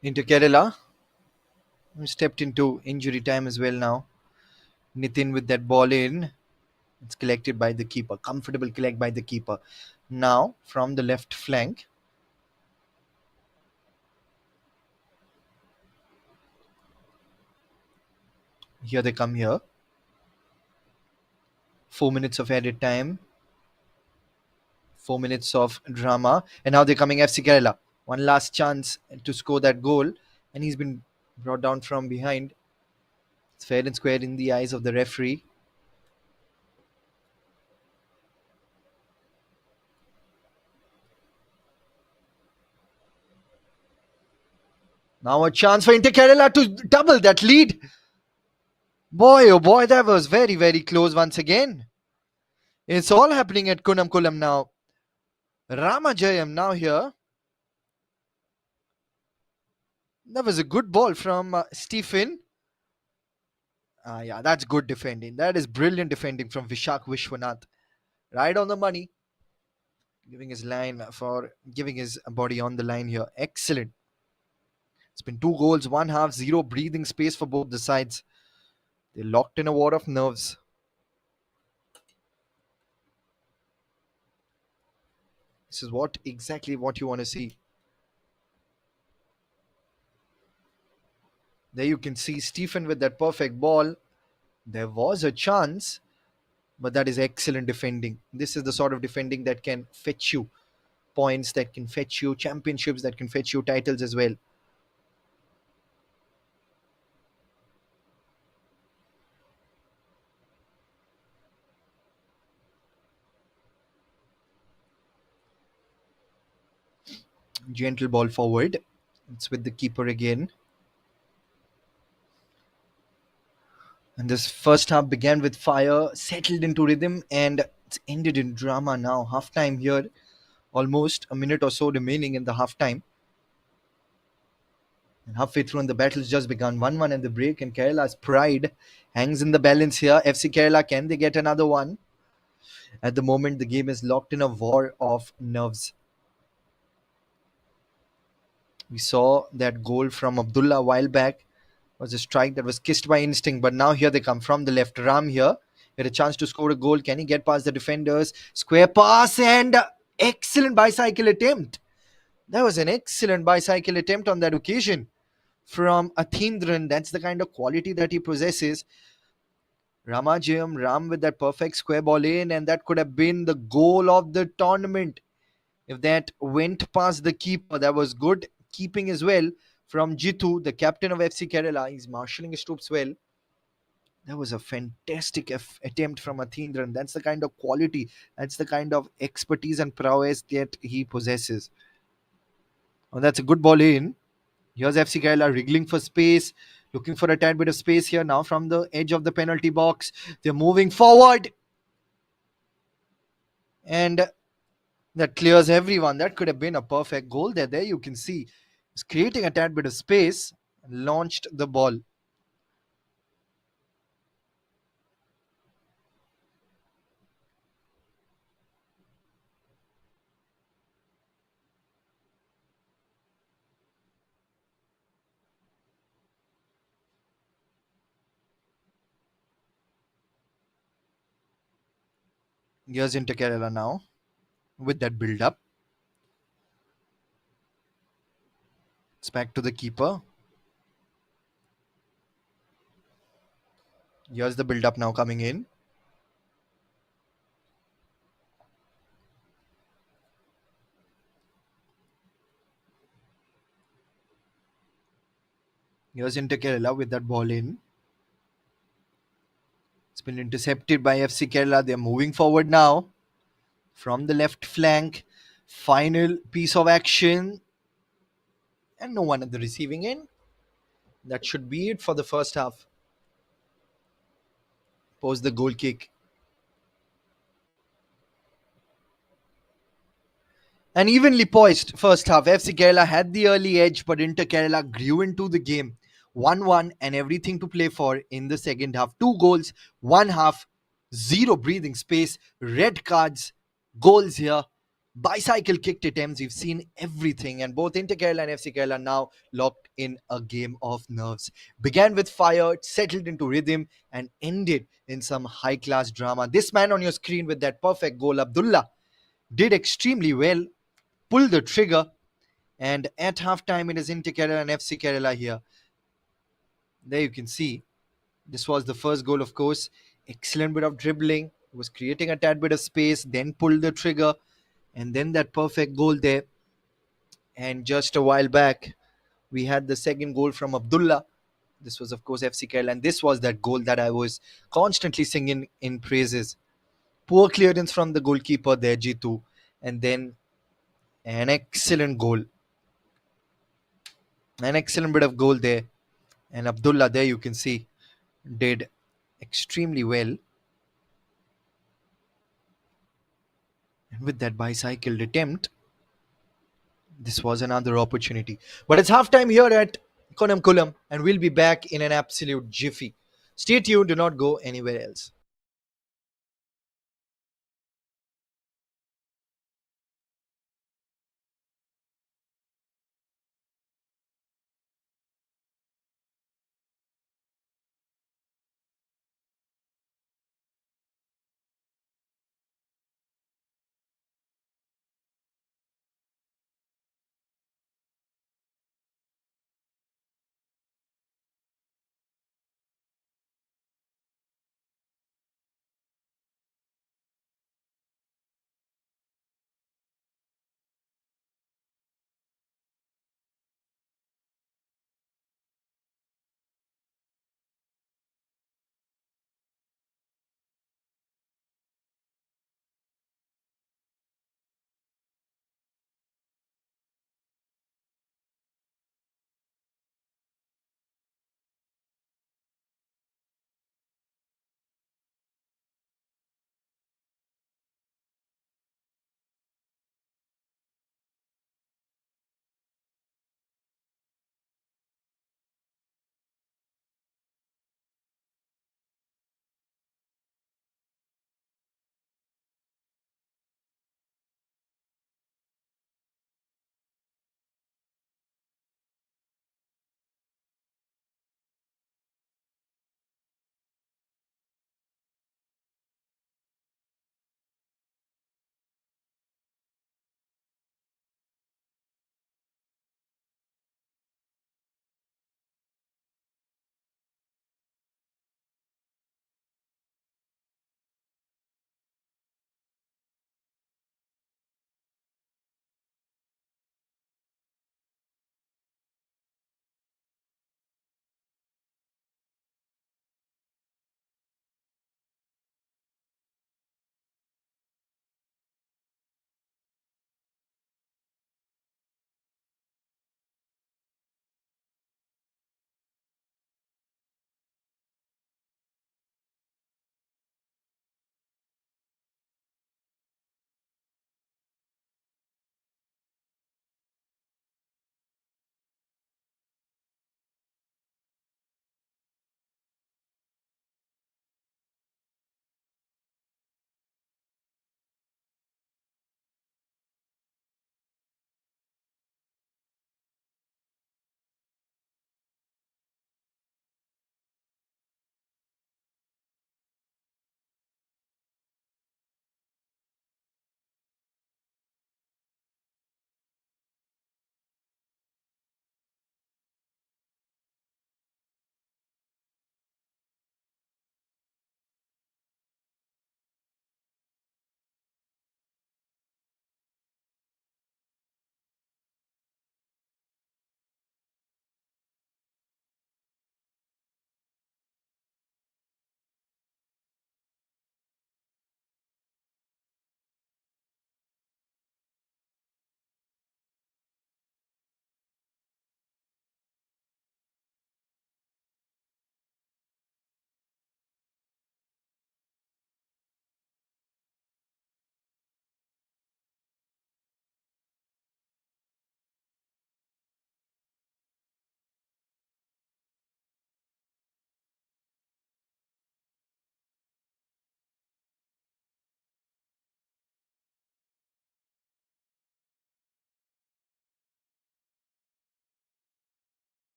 A: Into Kerala. Stepped into injury time as well now. Nitin with that ball in. It's collected by the keeper. Comfortable collect by the keeper. Now from the left flank. Here they come here. 4 minutes of added time. 4 minutes of drama. And now they're coming FC Kerala. One last chance to score that goal. And he's been brought down from behind. It's fair and square in the eyes of the referee. Now a chance for Inter Kerala to double that lead. Boy, oh boy, that was very, very close once again. It's all happening at Kunamkulam now. Ramajayam now here. That was a good ball from Stephen. Yeah, that's good defending. That is brilliant defending from Vishak Vishwanath. Right on the money. Giving his body on the line here. Excellent. It's been 2 goals, 1/2, zero breathing space for both the sides. They're locked in a war of nerves. This is exactly what you want to see. There you can see Stephen with that perfect ball. There was a chance, but that is excellent defending. This is the sort of defending that can fetch you points, that can fetch you championships, that can fetch you titles as well. Gentle ball forward. It's with the keeper again. And this first half began with fire, settled into rhythm, and it's ended in drama now. Half time here, almost a minute or so remaining in the half time. And halfway through, and the battle's just begun. 1-1 in the break, and Kerala's pride hangs in the balance here. FC Kerala, can they get another one? At the moment, the game is locked in a war of nerves. We saw that goal from Abdullah a while back. Was a strike that was kissed by instinct, but now here they come from the left. Ram here had a chance to score a goal. Can he get past the defenders? Square pass and excellent bicycle attempt. That was an excellent bicycle attempt on that occasion from Athindran. That's the kind of quality that he possesses. Ramajayam Ram with that perfect square ball in, and that could have been the goal of the tournament. If that went past the keeper, that was good keeping as well from Jitu, the captain of FC Kerala. He's marshalling his troops well. That was a fantastic attempt from Athindran. That's the kind of quality, that's the kind of expertise and prowess that he possesses. Oh, that's a good ball in. Here's FC Kerala wriggling for space, looking for a tad bit of space here now from the edge of the penalty box. They're moving forward. and that clears everyone. That could have been a perfect goal there. There you can see he's creating a tad bit of space, launched the ball. Here's into Kerala now with that build up. It's back to the keeper. Here's the build up now coming in. Here's into Kerala with that ball in. It's been intercepted by FC Kerala. They're moving forward now from the left flank. Final piece of action, and no one at the receiving end. That should be it for the first half. Post the goal kick. An evenly poised first half. FC Kerala had the early edge, but Inter Kerala grew into the game. 1-1 and everything to play for in the second half. Two goals, one half, zero breathing space, red cards, goals here. Bicycle kicked attempts. We've seen everything, and both Inter Kerala and FC Kerala now locked in a game of nerves. Began with fire, settled into rhythm, and ended in some high class drama. This man on your screen with that perfect goal, Abdullah, did extremely well, pulled the trigger, and at halftime it is Inter Kerala and FC Kerala here. There you can see this was the first goal, of course. Excellent bit of dribbling, was creating a tad bit of space, then pulled the trigger, and then that perfect goal there. And just a while back, we had the second goal from Abdullah. This was, of course, FC Kerala, and this was that goal that I was constantly singing in praises. Poor clearance from the goalkeeper there, Jitu, and then an excellent goal, an excellent bit of goal there. And Abdullah, there you can see, did extremely well. And with that bicycled attempt, this was another opportunity. But it's halftime here at Konam Kulam, and we'll be back in an absolute jiffy. Stay tuned, do not go anywhere else.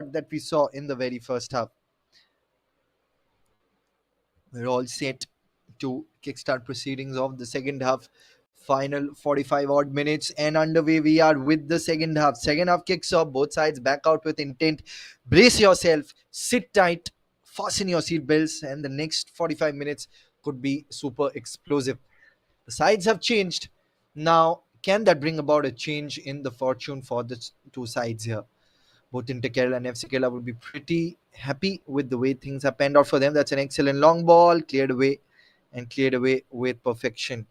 A: that we saw in the very first half. We're all set to kickstart proceedings of the second half. Final 45 odd minutes and underway we are with the second half. Second half kicks off. Both sides back out with intent. Brace yourself, sit tight, fasten your seat belts, and the next 45 minutes could be super explosive. The sides have changed. Now, can that bring about a change in the fortune for the two sides here? Both Inter Kerala and FC Kerala would be pretty happy with the way things have panned out for them. That's an excellent long ball, cleared away with perfection.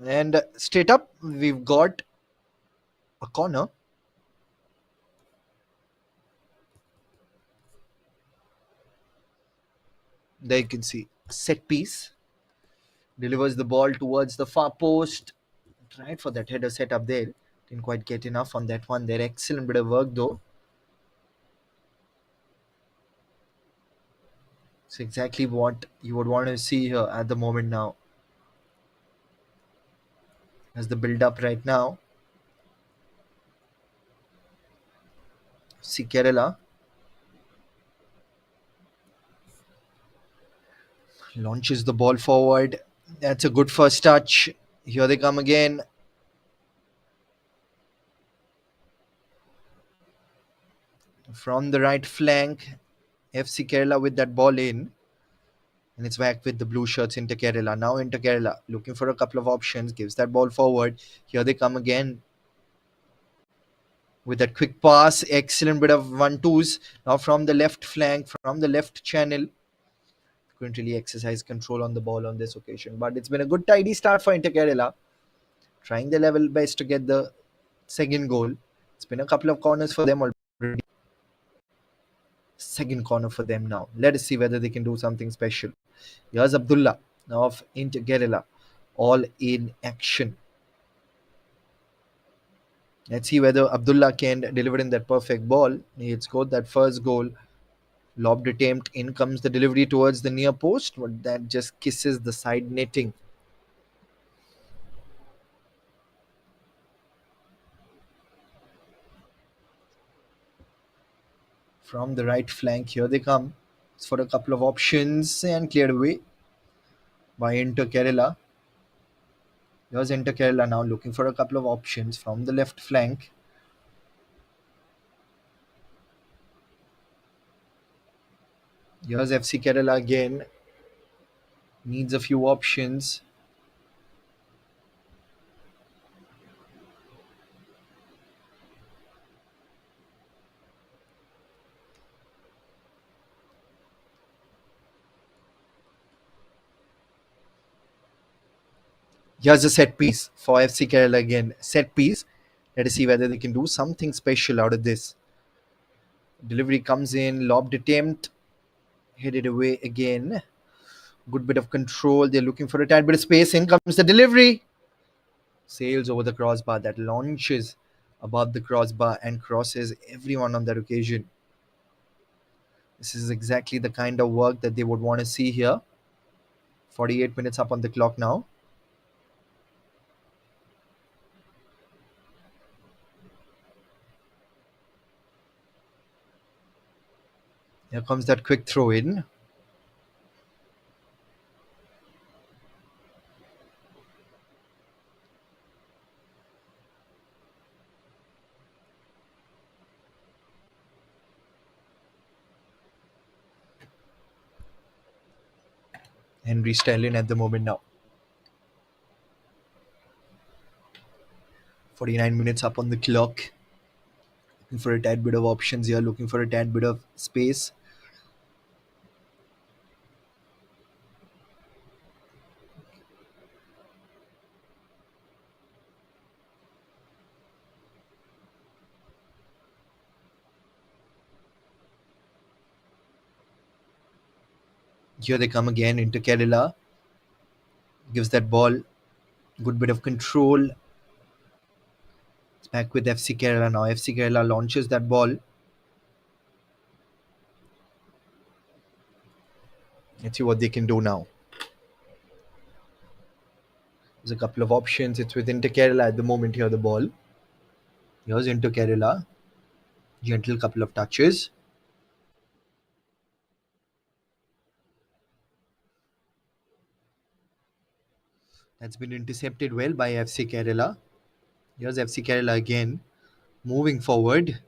A: And straight up, we've got a corner. There you can see a set piece. Delivers the ball towards the far post. Tried for that header set up there. Didn't quite get enough on that one. There, excellent bit of work though. It's exactly what you would want to see here at the moment now. As the build up right now. See Kerala launches the ball forward. That's a good first touch. Here they come again. From the right flank, FC Kerala with that ball in. And it's back with the blue shirts into Kerala. Now into Kerala, looking for a couple of options, gives that ball forward. Here they come again with that quick pass. Excellent bit of one-twos. Now from the left flank, from the left channel. Couldn't really exercise control on the ball on this occasion. But it's been a good tidy start for Inter Kerala. Trying their level best to get the second goal. It's been a couple of corners for them already. Second corner for them now. Let us see whether they can do something special. Here's Abdullah of Inter Kerala, all in action. Let's see whether Abdullah can deliver in that perfect ball. He had scored that first goal. Lobbed attempt. In comes the delivery towards the near post, but that just kisses the side netting. From the right flank, here they come. It's for a couple of options and cleared away by Inter Kerala. Here's Inter Kerala now looking for a couple of options from the left flank. Here's FC Kerala again. Needs a few options. Here's a set piece for FC Kerala again. Set piece. Let us see whether they can do something special out of this. Delivery comes in, lobbed attempt, headed away again. Good bit of control. They're looking for a tight bit of space. In comes the delivery. Sails over the crossbar that launches above the crossbar and crosses everyone on that occasion. This is exactly the kind of work that they would want to see here. 48 minutes up on the clock now. Here comes that quick throw in. Henry Stellin at the moment now. 49 minutes up on the clock. Looking for a tad bit of options here, looking for a tad bit of space. Here they come again into Kerala. Gives that ball. Good bit of control. It's back with FC Kerala now. FC Kerala launches that ball. Let's see what they can do now. There's a couple of options. It's with Inter Kerala at the moment here, the ball. Here's Inter Kerala. Gentle couple of touches. That's been intercepted well by FC Kerala. Here's FC Kerala again. Moving forward.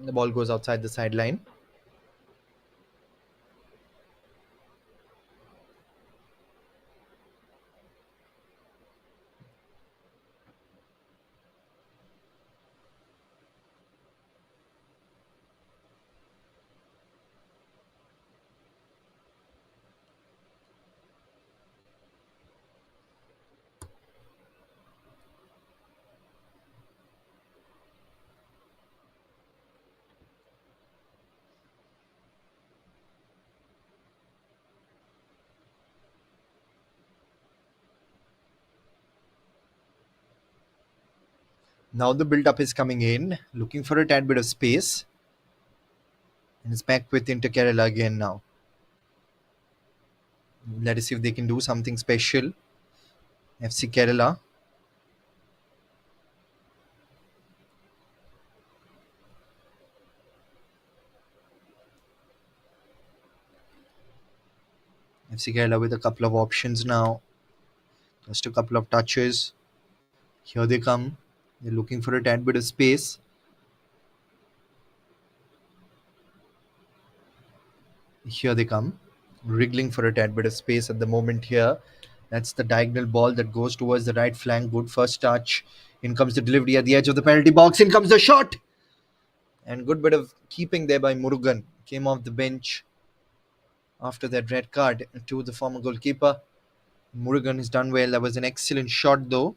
A: The ball goes outside the sideline. Now the build-up is coming in, looking for a tad bit of space. And it's back with Inter Kerala again now. Let us see if they can do something special. FC Kerala. FC Kerala with a couple of options now. Just a couple of touches. Here they come. They're looking for a tad bit of space. Here they come. Wriggling for a tad bit of space at the moment here. That's the diagonal ball that goes towards the right flank. Good first touch. In comes the delivery at the edge of the penalty box. In comes the shot. And good bit of keeping there by Murugan. Came off the bench after that red card to the former goalkeeper. Murugan has done well. That was an excellent shot though.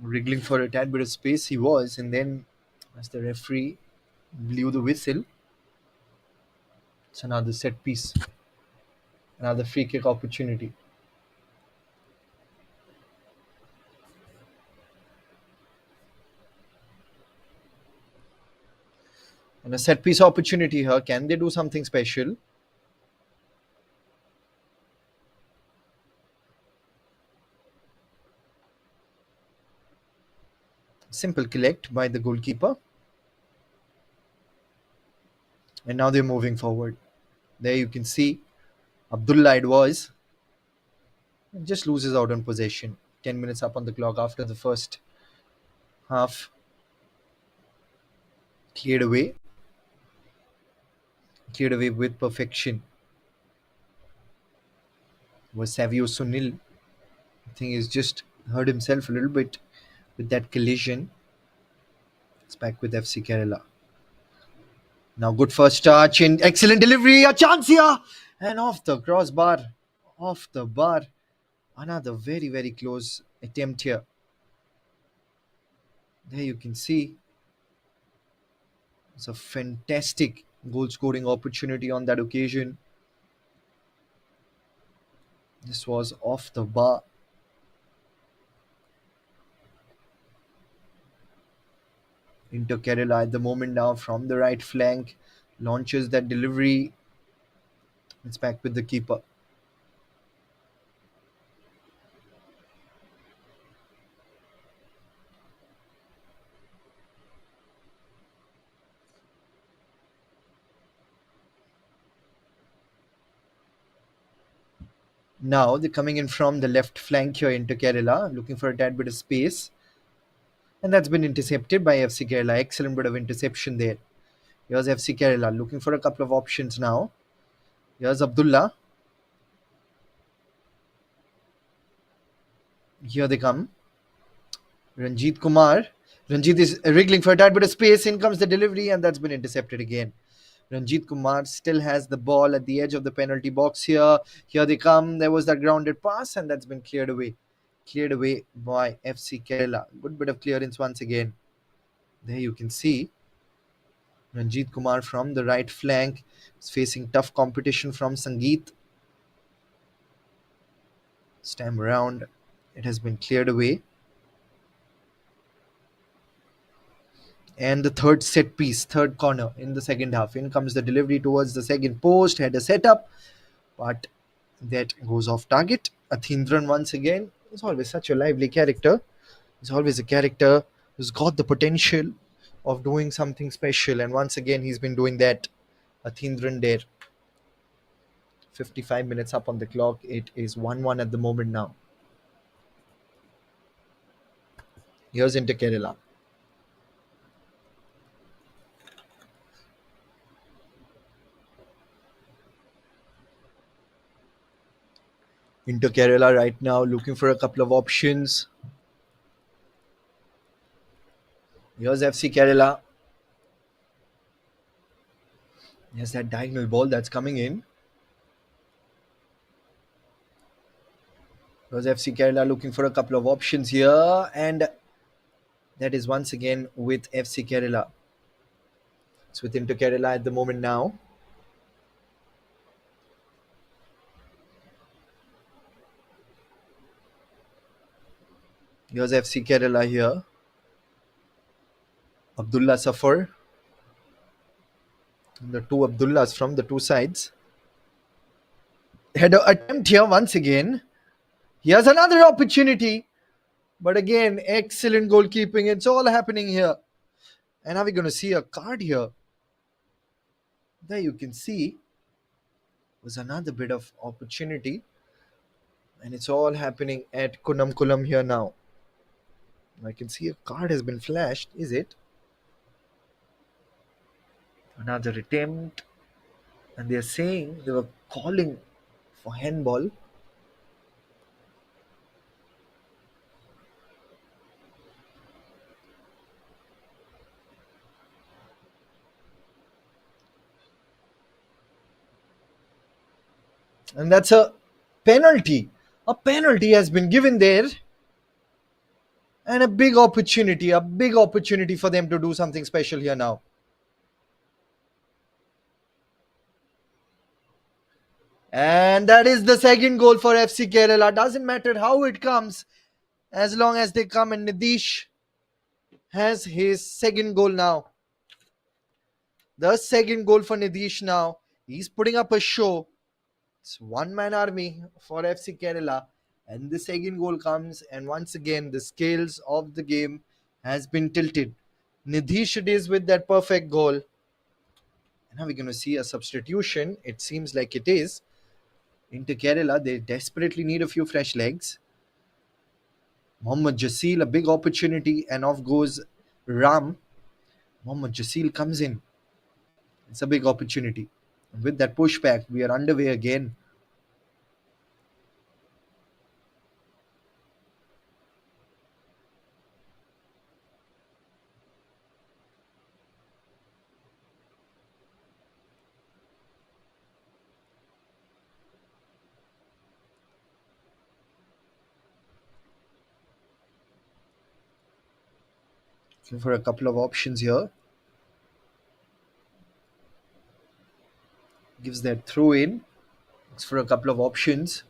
A: Wriggling for a tad bit of space he was, and then as the referee blew the whistle, it's another set piece, another free kick opportunity. And a set piece opportunity here. Can they do something special? Simple collect by the goalkeeper. And now they're moving forward. There you can see Abdullah it was. Just loses out on possession. 10 minutes up on the clock after the first half. Cleared away. Cleared away with perfection. Was Savio Sunil. I think he's just hurt himself a little bit with that collision. It's back with FC Kerala. Now good first touch in excellent delivery. A chance here. And off the crossbar. Off the bar. Another very, very close attempt here. There you can see. It's a fantastic goal scoring opportunity on that occasion. This was off the bar. Into Kerala at the moment now from the right flank. Launches that delivery. It's back with the keeper. Now they're coming in from the left flank here into Kerala, looking for a tad bit of space. And that's been intercepted by FC Kerala. Excellent bit of interception there. Here's FC Kerala looking for a couple of options now. Here's Abdullah. Here they come. Ranjit Kumar. Ranjit is wriggling for a tad bit of space. In comes the delivery, and that's been intercepted again. Ranjit Kumar still has the ball at the edge of the penalty box here. Here they come. There was that grounded pass, and that's been cleared away. cleared away by FC Kerala. Good bit of clearance once again. There you can see Ranjit Kumar from the right flank is facing tough competition from Sangeet. This time around, it has been cleared away. And the third set piece, third corner in the second half. In comes the delivery towards the second post, had a setup, but that goes off target. Athindran once again is always such a lively character. He's always a character who's got the potential of doing something special, and once again he's been doing that. Athindran there. 55 minutes up on the clock. It is 1-1 at the moment now. Here's into Kerala. Into Kerala right now, looking for a couple of options. Here's FC Kerala. Here's that diagonal ball that's coming in. Here's FC Kerala looking for a couple of options here, and that is once again with FC Kerala. It's with Into Kerala at the moment now. Here's FC Kerala here. Abdullah Safar. The two Abdullahs from the two sides. Had an attempt here once again. Here's another opportunity. But again, excellent goalkeeping. It's all happening here. And are we going to see a card here? There you can see was another bit of opportunity. And it's all happening at Kunam Kulam here now. I can see a card has been flashed. Is it? Another attempt. And they're saying they were calling for handball. And that's a penalty. A penalty has been given there. And a big opportunity for them to do something special here now. And that is the second goal for FC Kerala. Doesn't matter how it comes, as long as they come, and Nidish has his second goal now. The second goal for Nidish now. He's putting up a show. It's one-man army for FC Kerala. And the second goal comes, and once again, the scales of the game has been tilted. Nidish it is with that perfect goal. And now we're going to see a substitution. It seems like it is. Into Kerala, they desperately need a few fresh legs. Mohammad Jasil, a big opportunity, and off goes Ram. Mohammad Jasil comes in. It's a big opportunity. And with that pushback, we are underway again. Looking for a couple of options here. Gives that throw in. Looks for a couple of options.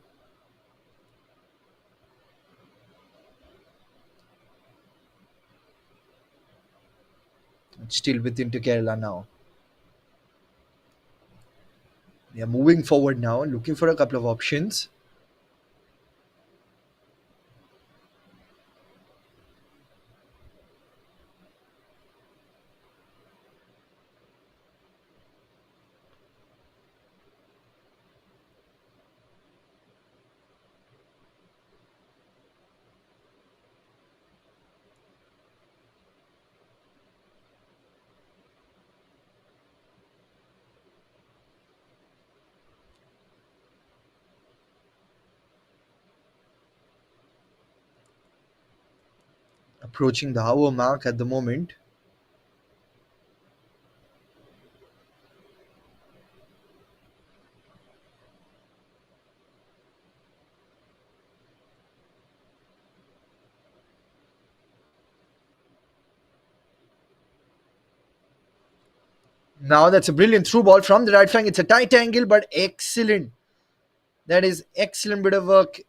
A: It's still with into Kerala now. They are moving forward now, looking for a couple of options. Approaching the hour mark at the moment. Now that's a brilliant through ball from the right flank. It's a tight angle, but excellent. That is excellent bit of work.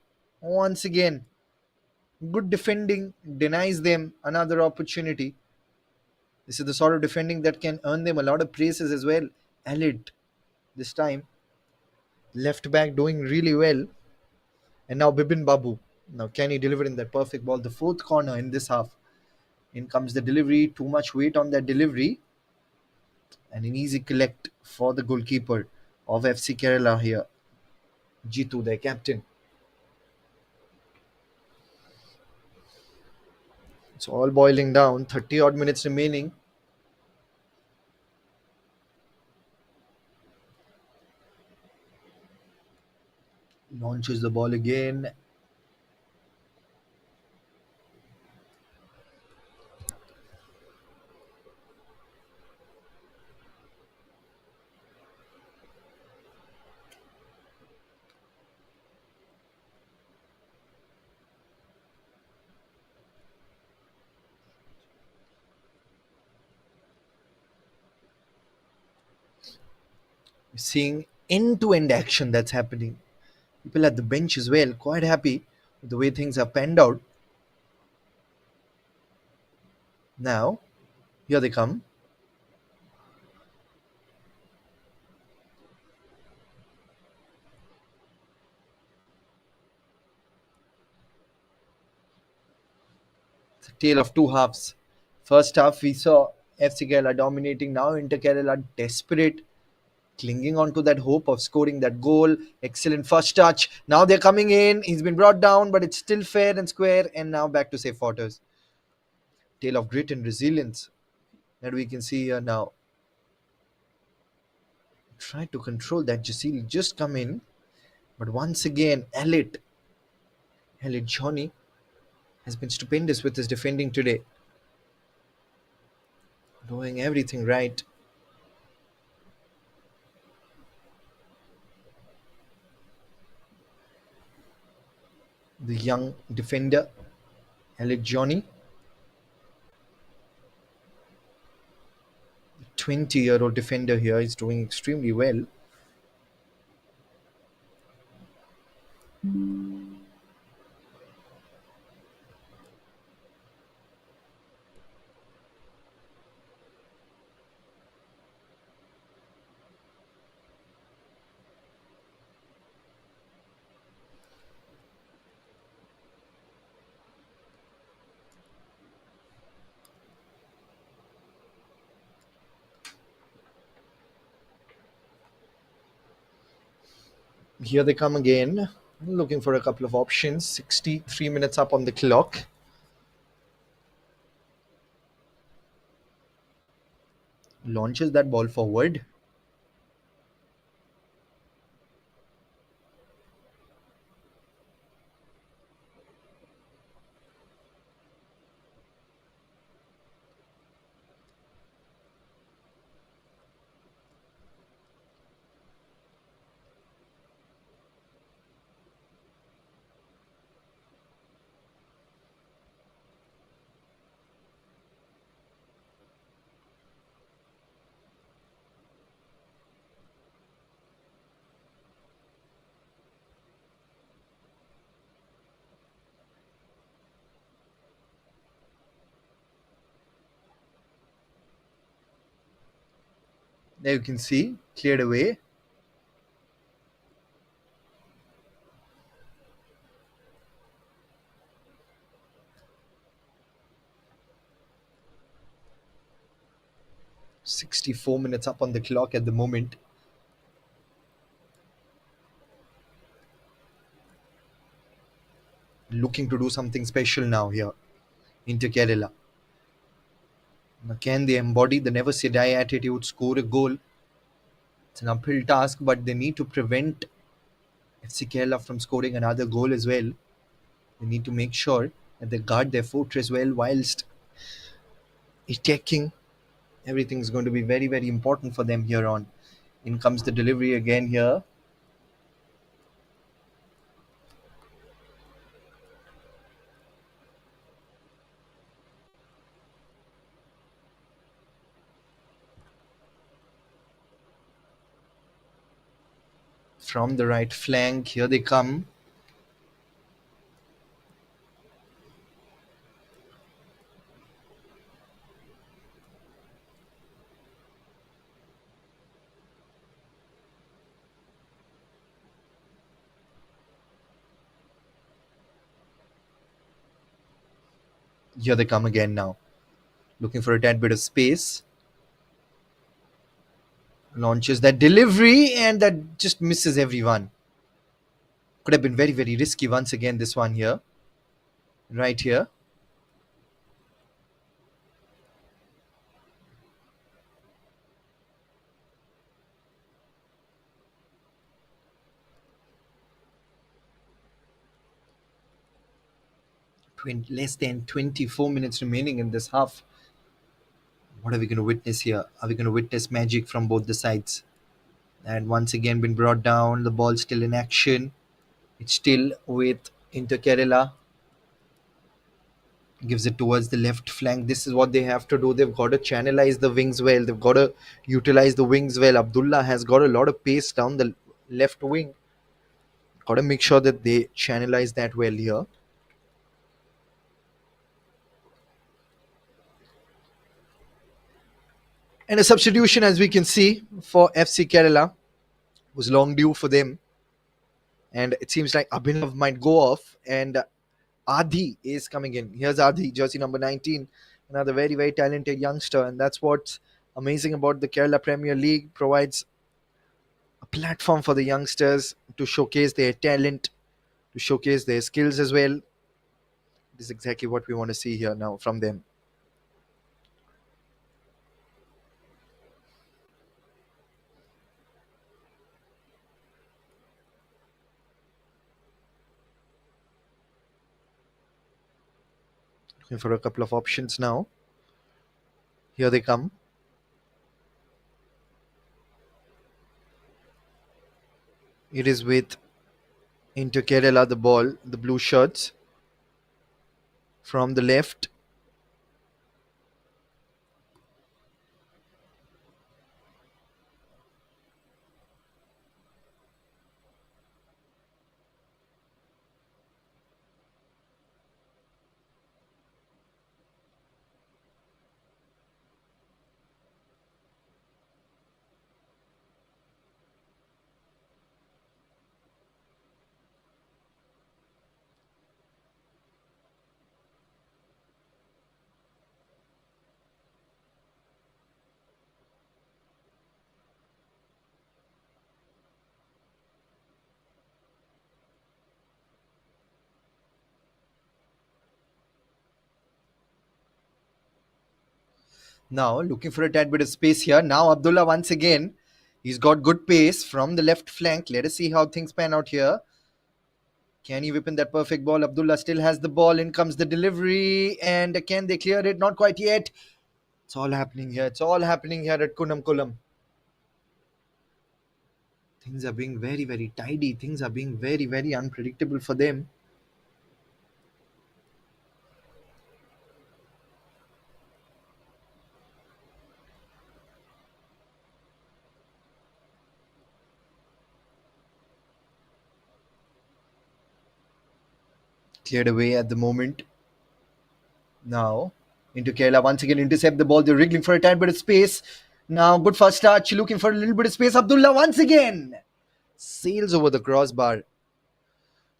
A: Once again, good defending denies them another opportunity. This is the sort of defending that can earn them a lot of praises as well. Elliot, this time, left back doing really well. And now Bibin Babu. Now, can he deliver in that perfect ball? The fourth corner in this half. In comes the delivery. Too much weight on that delivery. And an easy collect for the goalkeeper of FC Kerala here. Jitu, their captain. It's all boiling down. 30 odd minutes remaining. Launches the ball again. Seeing end to end action that's happening. People at the bench as well, quite happy with the way things have panned out. Now, here they come. It's a tale of two halves. First half, we saw FC Kerala dominating. Now, Inter Kerala desperate, clinging on to that hope of scoring that goal. Excellent first touch. Now they're coming in. He's been brought down, but it's still fair and square. And now back to safe waters. Tale of grit and resilience that we can see here now. Try to control that. Jasil just come in. But once again, Elliot Johnny has been stupendous with his defending today. Doing everything right. The young defender, Elliot Johnny, 20-year-old defender here, is doing extremely well. Here they come again, looking for a couple of options. 63 minutes up on the clock. Launches that ball forward. There you can see, cleared away. 64 minutes up on the clock at the moment. Looking to do something special now here into Kerala. Now, can they embody the never say die attitude, score a goal? It's an uphill task, but they need to prevent FC Kerala from scoring another goal as well. They need to make sure that they guard their fortress well whilst attacking. Everything is going to be very, very important for them here on. In comes the delivery again here. from the right flank. Here they come. Here they come again now. Looking for a tad bit of space. Launches that delivery and that just misses everyone. Could have been very, very risky once again, this one here. Right here. Less than 24 minutes remaining in this half. What are we going to witness here? Are we going to witness magic from both the sides? And once again been brought down. The ball still in action. It's still with Inter Kerala. Gives it towards the left flank. This is what they have to do. They've got to channelize the wings well. They've got to utilize the wings well. Abdullah has got a lot of pace down the left wing. Got to make sure that they channelize that well here. And a substitution, as we can see, for FC Kerala was long due for them. And it seems like Abhinav might go off. And Adi is coming in. Here's Adi, jersey number 19. Another very, very talented youngster. And that's what's amazing about the Kerala Premier League. Provides a platform for the youngsters to showcase their talent, to showcase their skills as well. This is exactly what we want to see here now from them. Looking for a couple of options now. Here they come. It is with Inter Kerala the ball, the blue shirts from the left. Now looking for a tad bit of space here. Now Abdullah once again. He's got good pace from the left flank. Let us see how things pan out here. Can he whip in that perfect ball? Abdullah still has the ball. In comes the delivery. And can they clear it? Not quite yet. It's all happening here. It's all happening here at Kunam Kulam. Things are being very, very tidy. Things are being very, very unpredictable for them. Cleared away at the moment. Now into Kerala once again intercept the ball. They're wriggling for a tiny bit of space. Now good first touch. Looking for a little bit of space. Abdullah once again sails over the crossbar.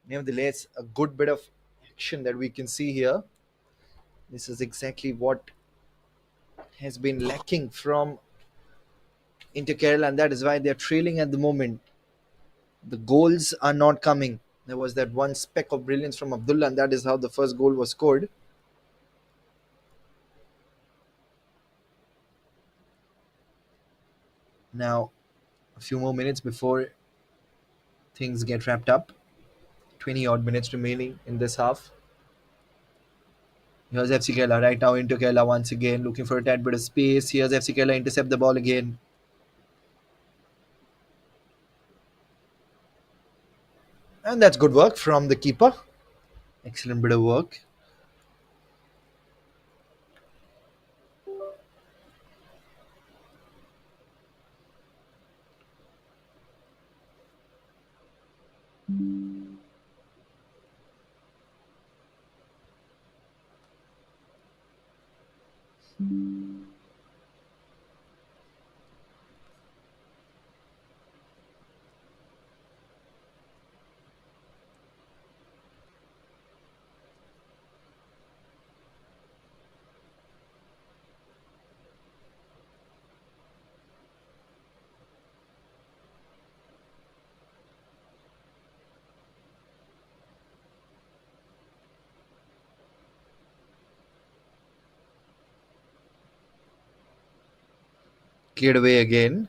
A: Nevertheless, a good bit of action that we can see here. This is exactly what has been lacking from Inter Kerala, and that is why they're trailing at the moment. The goals are not coming. There was that one speck of brilliance from Abdullah, and that is how the first goal was scored. Now, a few more minutes before things get wrapped up. 20 odd minutes remaining in this half. Here's FC Kerala right now into Kerala once again, looking for a tad bit of space. Here's FC Kerala intercept the ball again. And that's good work from the keeper. Excellent bit of work. Cleared away again.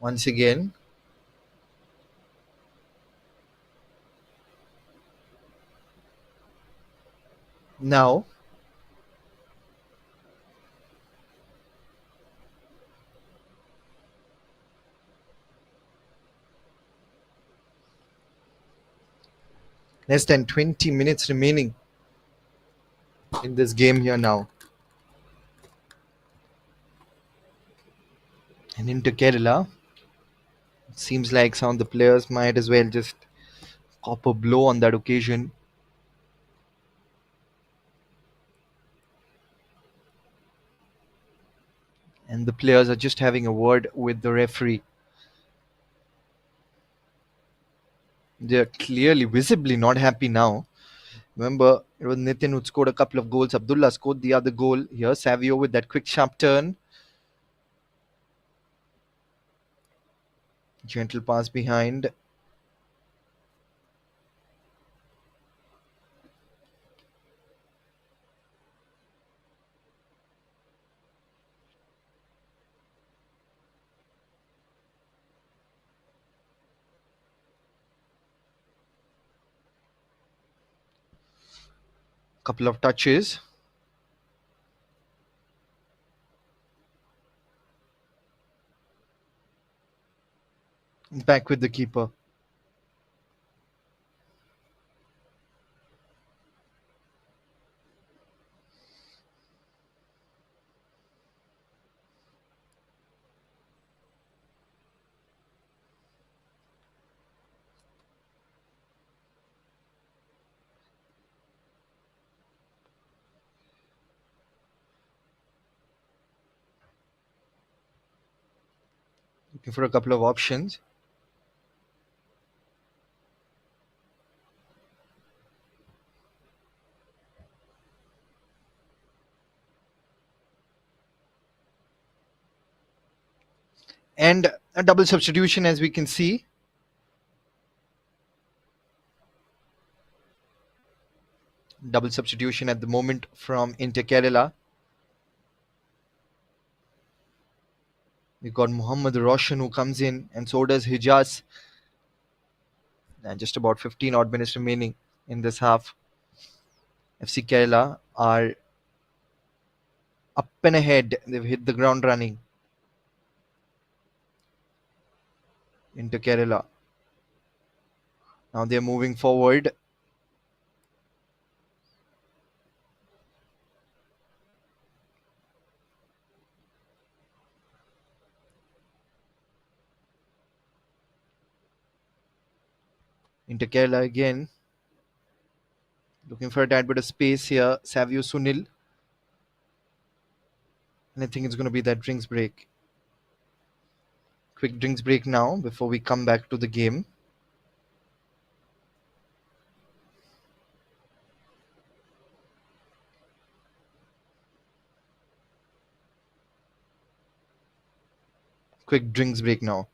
A: Once again. Now, less than 20 minutes remaining in this game here now. And into Kerala, it seems like some of the players might as well just cop a blow on that occasion. And the players are just having a word with the referee. They're clearly, visibly not happy now. Remember, it was Nitin who scored a couple of goals. Abdullah scored the other goal. Here, Savio with that quick, sharp turn. Gentle pass behind. Couple of touches. Back with the keeper. Looking for a couple of options. And a double substitution, as we can see. Double substitution at the moment from Inter Kerala. We got Muhammad Roshan who comes in, and so does Hijaz. And just about 15 odd minutes remaining in this half. FC Kerala are up and ahead. They've hit the ground running. Into Kerala. Now they're moving forward. Into Kerala again. Looking for a tad bit of space here. Savio Sunil. And I think it's going to be that drinks break. Quick drinks break now before we come back to the game. Quick drinks break now.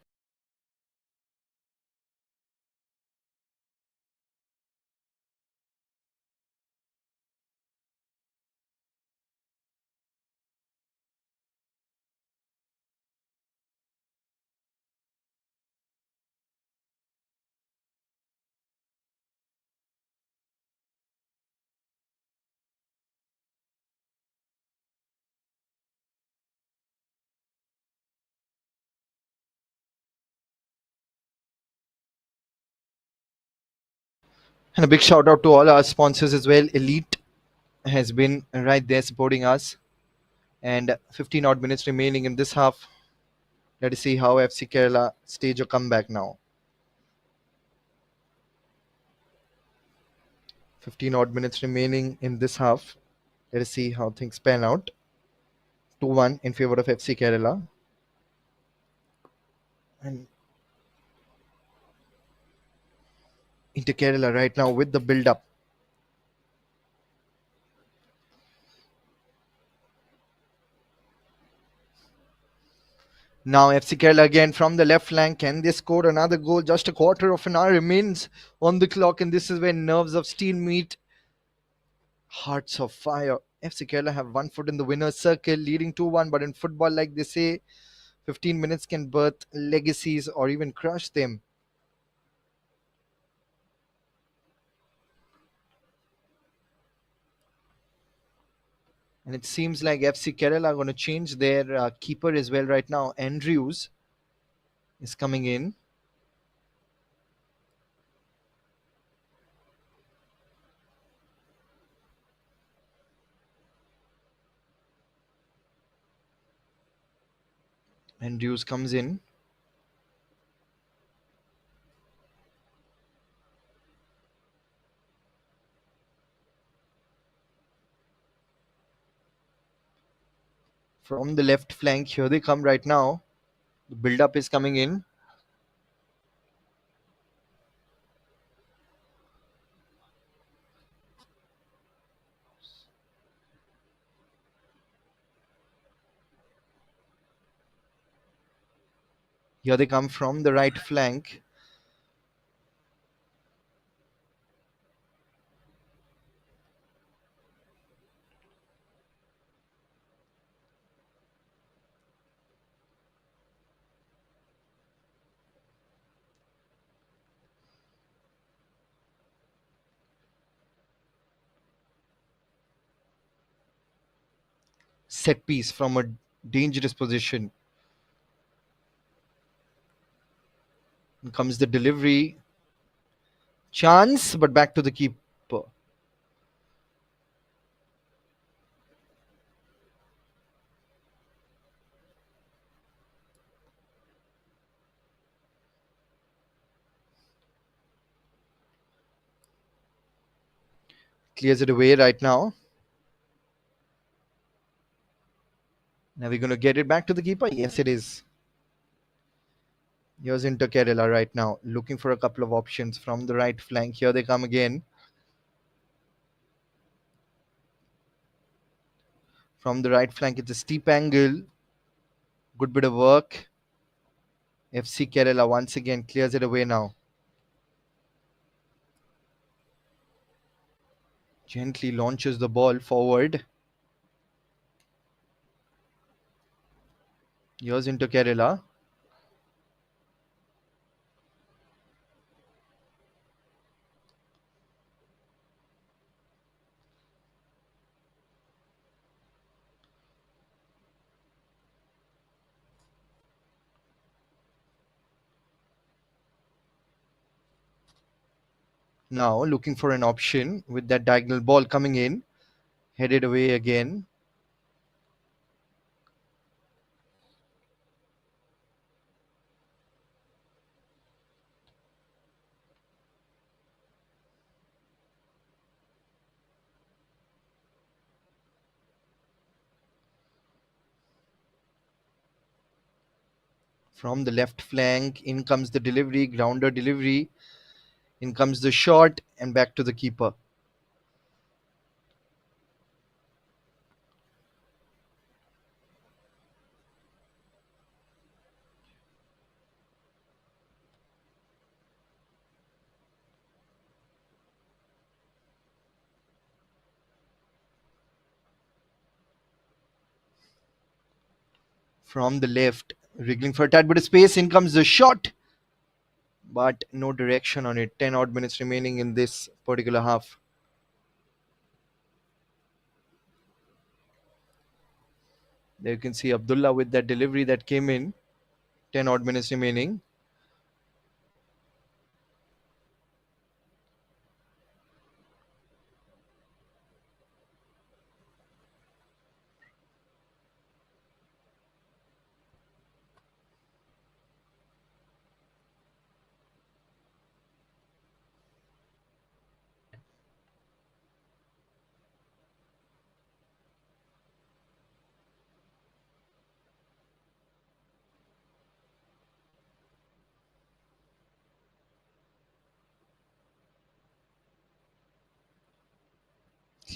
A: And a big shout out to all our sponsors as well. Elite has been right there supporting us. And 15 odd minutes remaining in this half. Let us see how FC Kerala stage a comeback now. 15 odd minutes remaining in this half. Let us see how things pan out. 2-1 in favor of FC Kerala. And into Kerala right now with the build-up. Now FC Kerala again from the left flank. Can they score another goal? Just a quarter of an hour remains on the clock, and this is where nerves of steel meet hearts of fire. FC Kerala have one foot in the winner's circle, leading 2-1. But in football, like they say, 15 minutes can birth legacies or even crush them. And it seems like FC Kerala are going to change their keeper as well right now. Andrews is coming in. Andrews comes in. From the left flank, here they come right now. The build-up is coming in. Here they come from the right flank. Set piece from a dangerous position. And comes the delivery. Chance, but back to the keeper. Clears it away right now. Now we're going to get it back to the keeper. Yes, it is. Here's Inter Kerala right now, looking for a couple of options from the right flank. Here they come again. From the right flank, it's a steep angle. Good bit of work. FC Kerala once again clears it away now. Gently launches the ball forward. Here's into Kerala. Now looking for an option with that diagonal ball coming in. Headed away again. From the left flank, in comes the delivery, grounder delivery. In comes the shot and back to the keeper. From the left, wriggling for a tad bit of space. In comes the shot, but no direction on it. 10 odd minutes remaining in this particular half. There you can see Abdullah with that delivery that came in. 10 odd minutes remaining.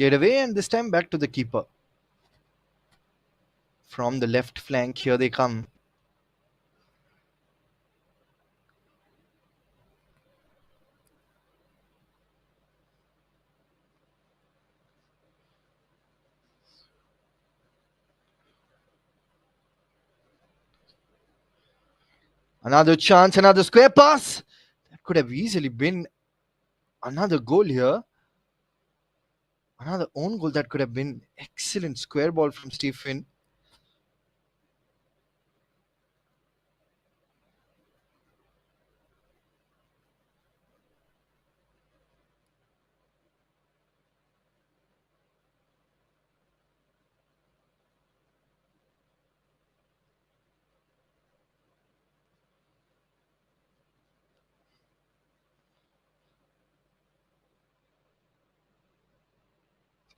A: Cleared away, and this time back to the keeper. From the left flank, here they come. Another chance, another square pass. That could have easily been another goal here. Another own goal that could have been excellent square ball from Stephen.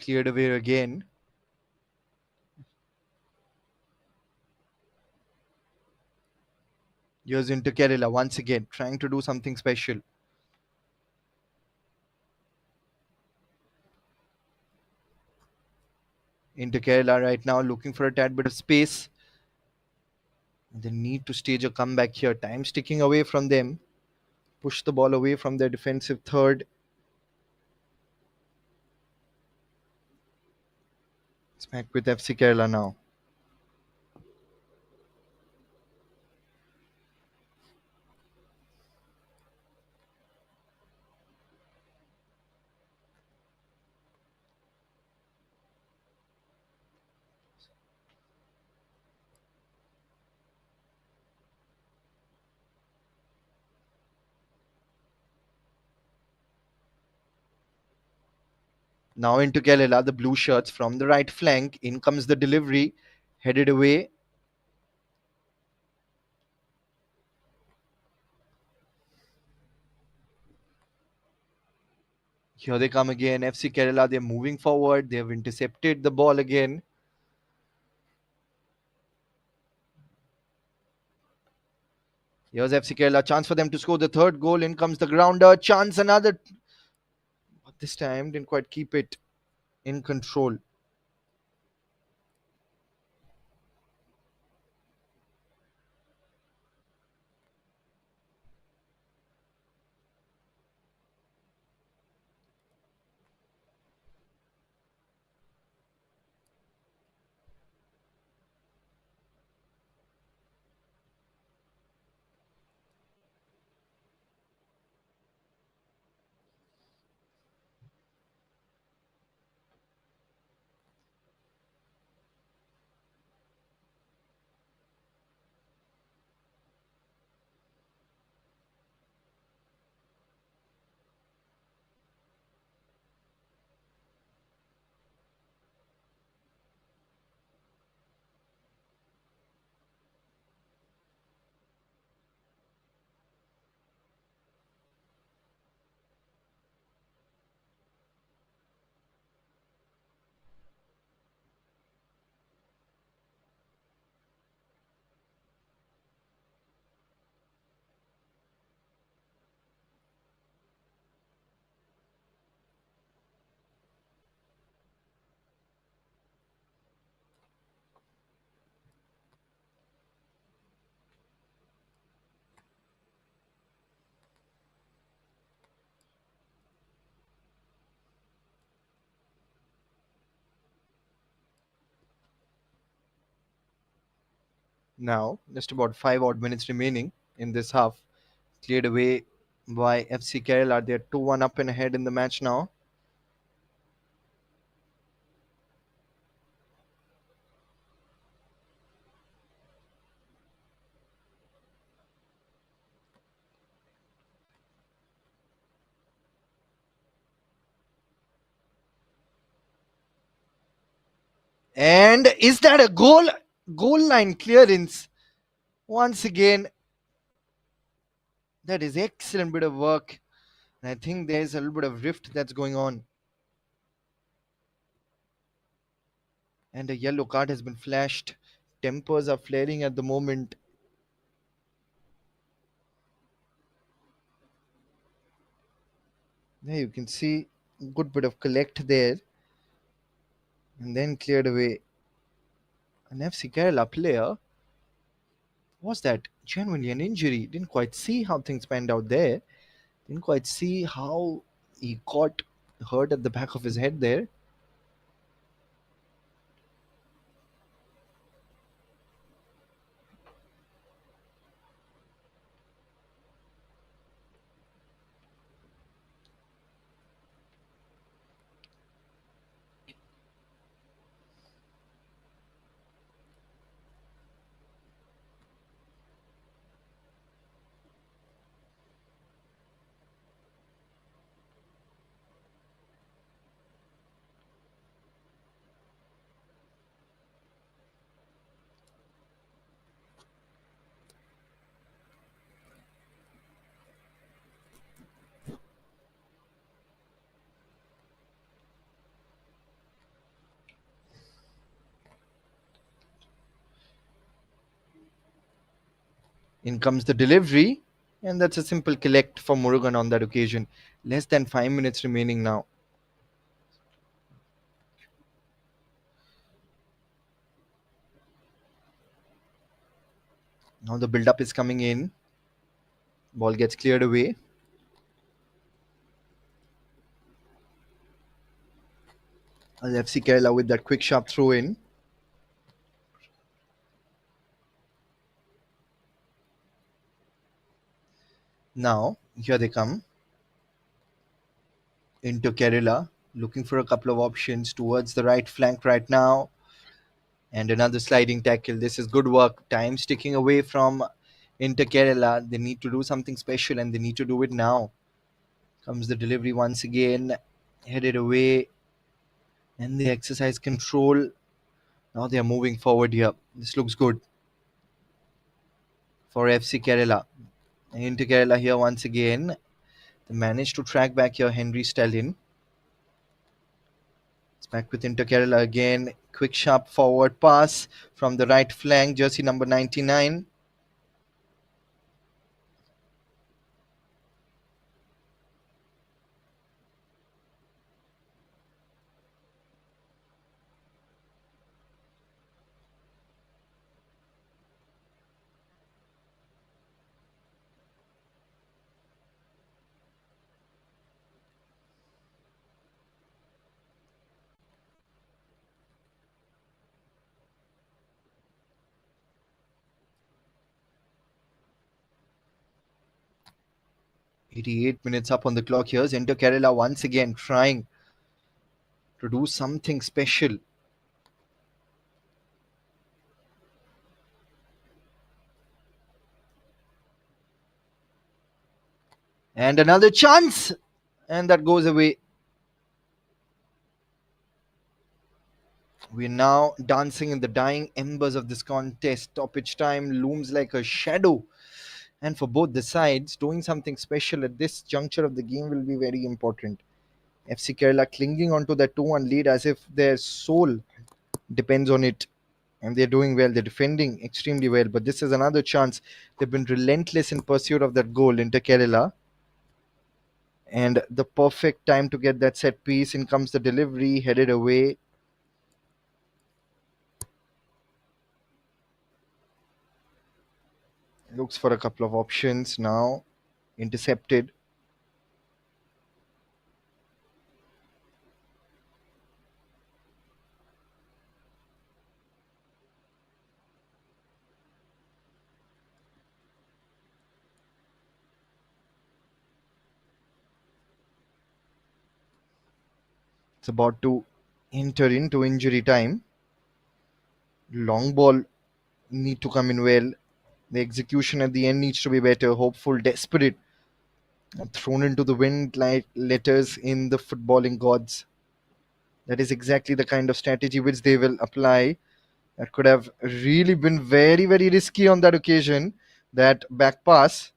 A: Cleared away again. Here's into Kerala once again, trying to do something special. Into Kerala right now, looking for a tad bit of space. They need to stage a comeback here. Time sticking away from them. Push the ball away from their defensive third. It's back with FC Kerala now. Now into Kerala, the blue shirts from the right flank. In comes the delivery. Headed away. Here they come again. FC Kerala, they're moving forward. They have intercepted the ball again. Here's FC Kerala. Chance for them to score the third goal. In comes the grounder. Chance another. But this time didn't quite keep it in control. Now, just about 5 odd minutes remaining in this half. Cleared away by FC Kerala. They're 2-1 up and ahead in the match now. And is that a goal? Goal line clearance. Once again, that is excellent bit of work. And I think there's a little bit of rift that's going on. And a yellow card has been flashed. Tempers are flaring at the moment. There you can see a good bit of collect there. and then cleared away. An FC Kerala player, was that genuinely an injury? Didn't quite see how things panned out there. Didn't quite see how he got hurt at the back of his head there. In comes the delivery, and that's a simple collect for Murugan on that occasion. Less than 5 minutes remaining now. Now the build-up is coming in. Ball gets cleared away. FC Kerala with that quick sharp throw in. Now, here they come into Kerala, looking for a couple of options towards the right flank right now. And another sliding tackle. This is good work. Time sticking away from Inter Kerala. They need to do something special and they need to do it now. Comes the delivery once again. Headed away. And they exercise control. Now they are moving forward here. This looks good for FC Kerala. Inter Kerala here once again. They managed to track back here Henry Stallion. It's back with Inter Kerala again. Quick sharp forward pass from the right flank. Jersey number 99. Eighty-eight minutes up on the clock. Here's Inter Kerala once again trying to do something special. And another chance! And that goes away. We're now dancing in the dying embers of this contest. Stoppage time looms like a shadow. And for both the sides, doing something special at this juncture of the game will be very important. FC Kerala clinging onto that 2-1 lead as if their soul depends on it. And they're doing well. They're defending extremely well. But this is another chance. They've been relentless in pursuit of that goal into Kerala. And the perfect time to get that set piece. In comes the delivery, headed away. Looks for a couple of options now. Intercepted. It's about to enter into injury time. Long ball need to come in well. The execution at the end needs to be better. Hopeful, desperate. Thrown into the wind like letters in the footballing gods. That is exactly the kind of strategy which they will apply. That could have really been very, very risky on that occasion. That back pass.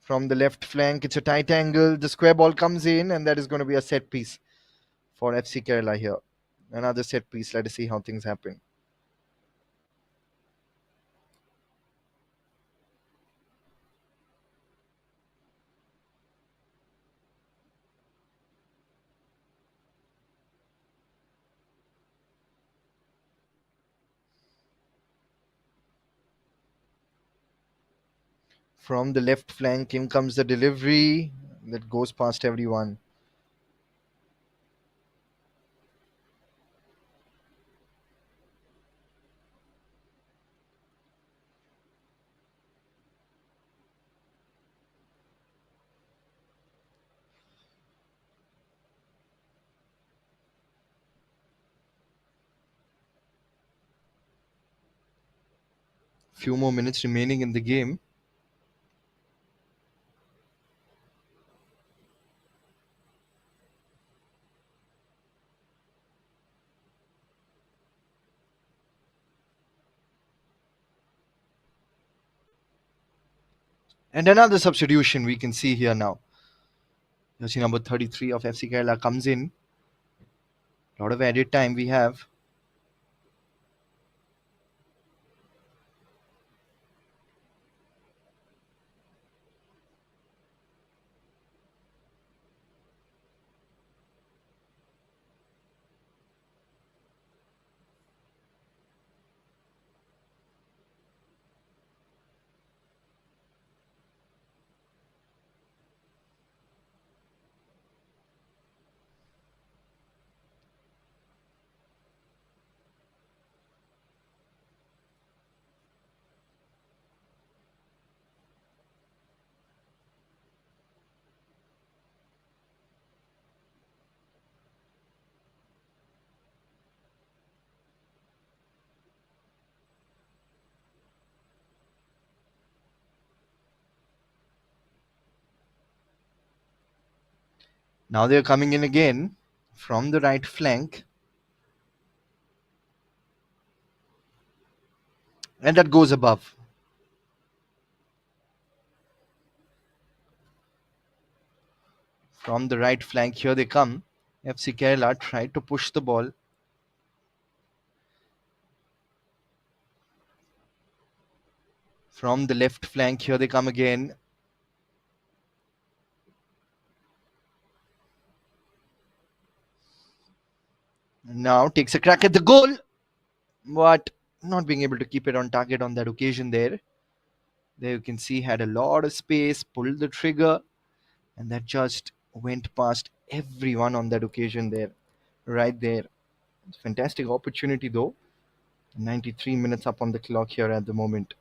A: From the left flank, it's a tight angle. The square ball comes in, and that is going to be a set piece for FC Kerala here. Another set piece. Let us see how things happen. From the left flank, in comes the delivery that goes past everyone. Few more minutes remaining in the game. And another substitution we can see here now. Jersey number 33 of FC Kerala comes in. A lot of added time we have. Now they're coming in again from the right flank. And that goes above. From the right flank, here they come. FC Kerala tried to push the ball. From the left flank, here they come again. Now takes a crack at the goal, but not being able to keep it on target on that occasion there. There you can see had a lot of space, pulled the trigger, and that just went past everyone on that occasion there. Right there. It's a fantastic opportunity though. 93 minutes up on the clock here at the moment.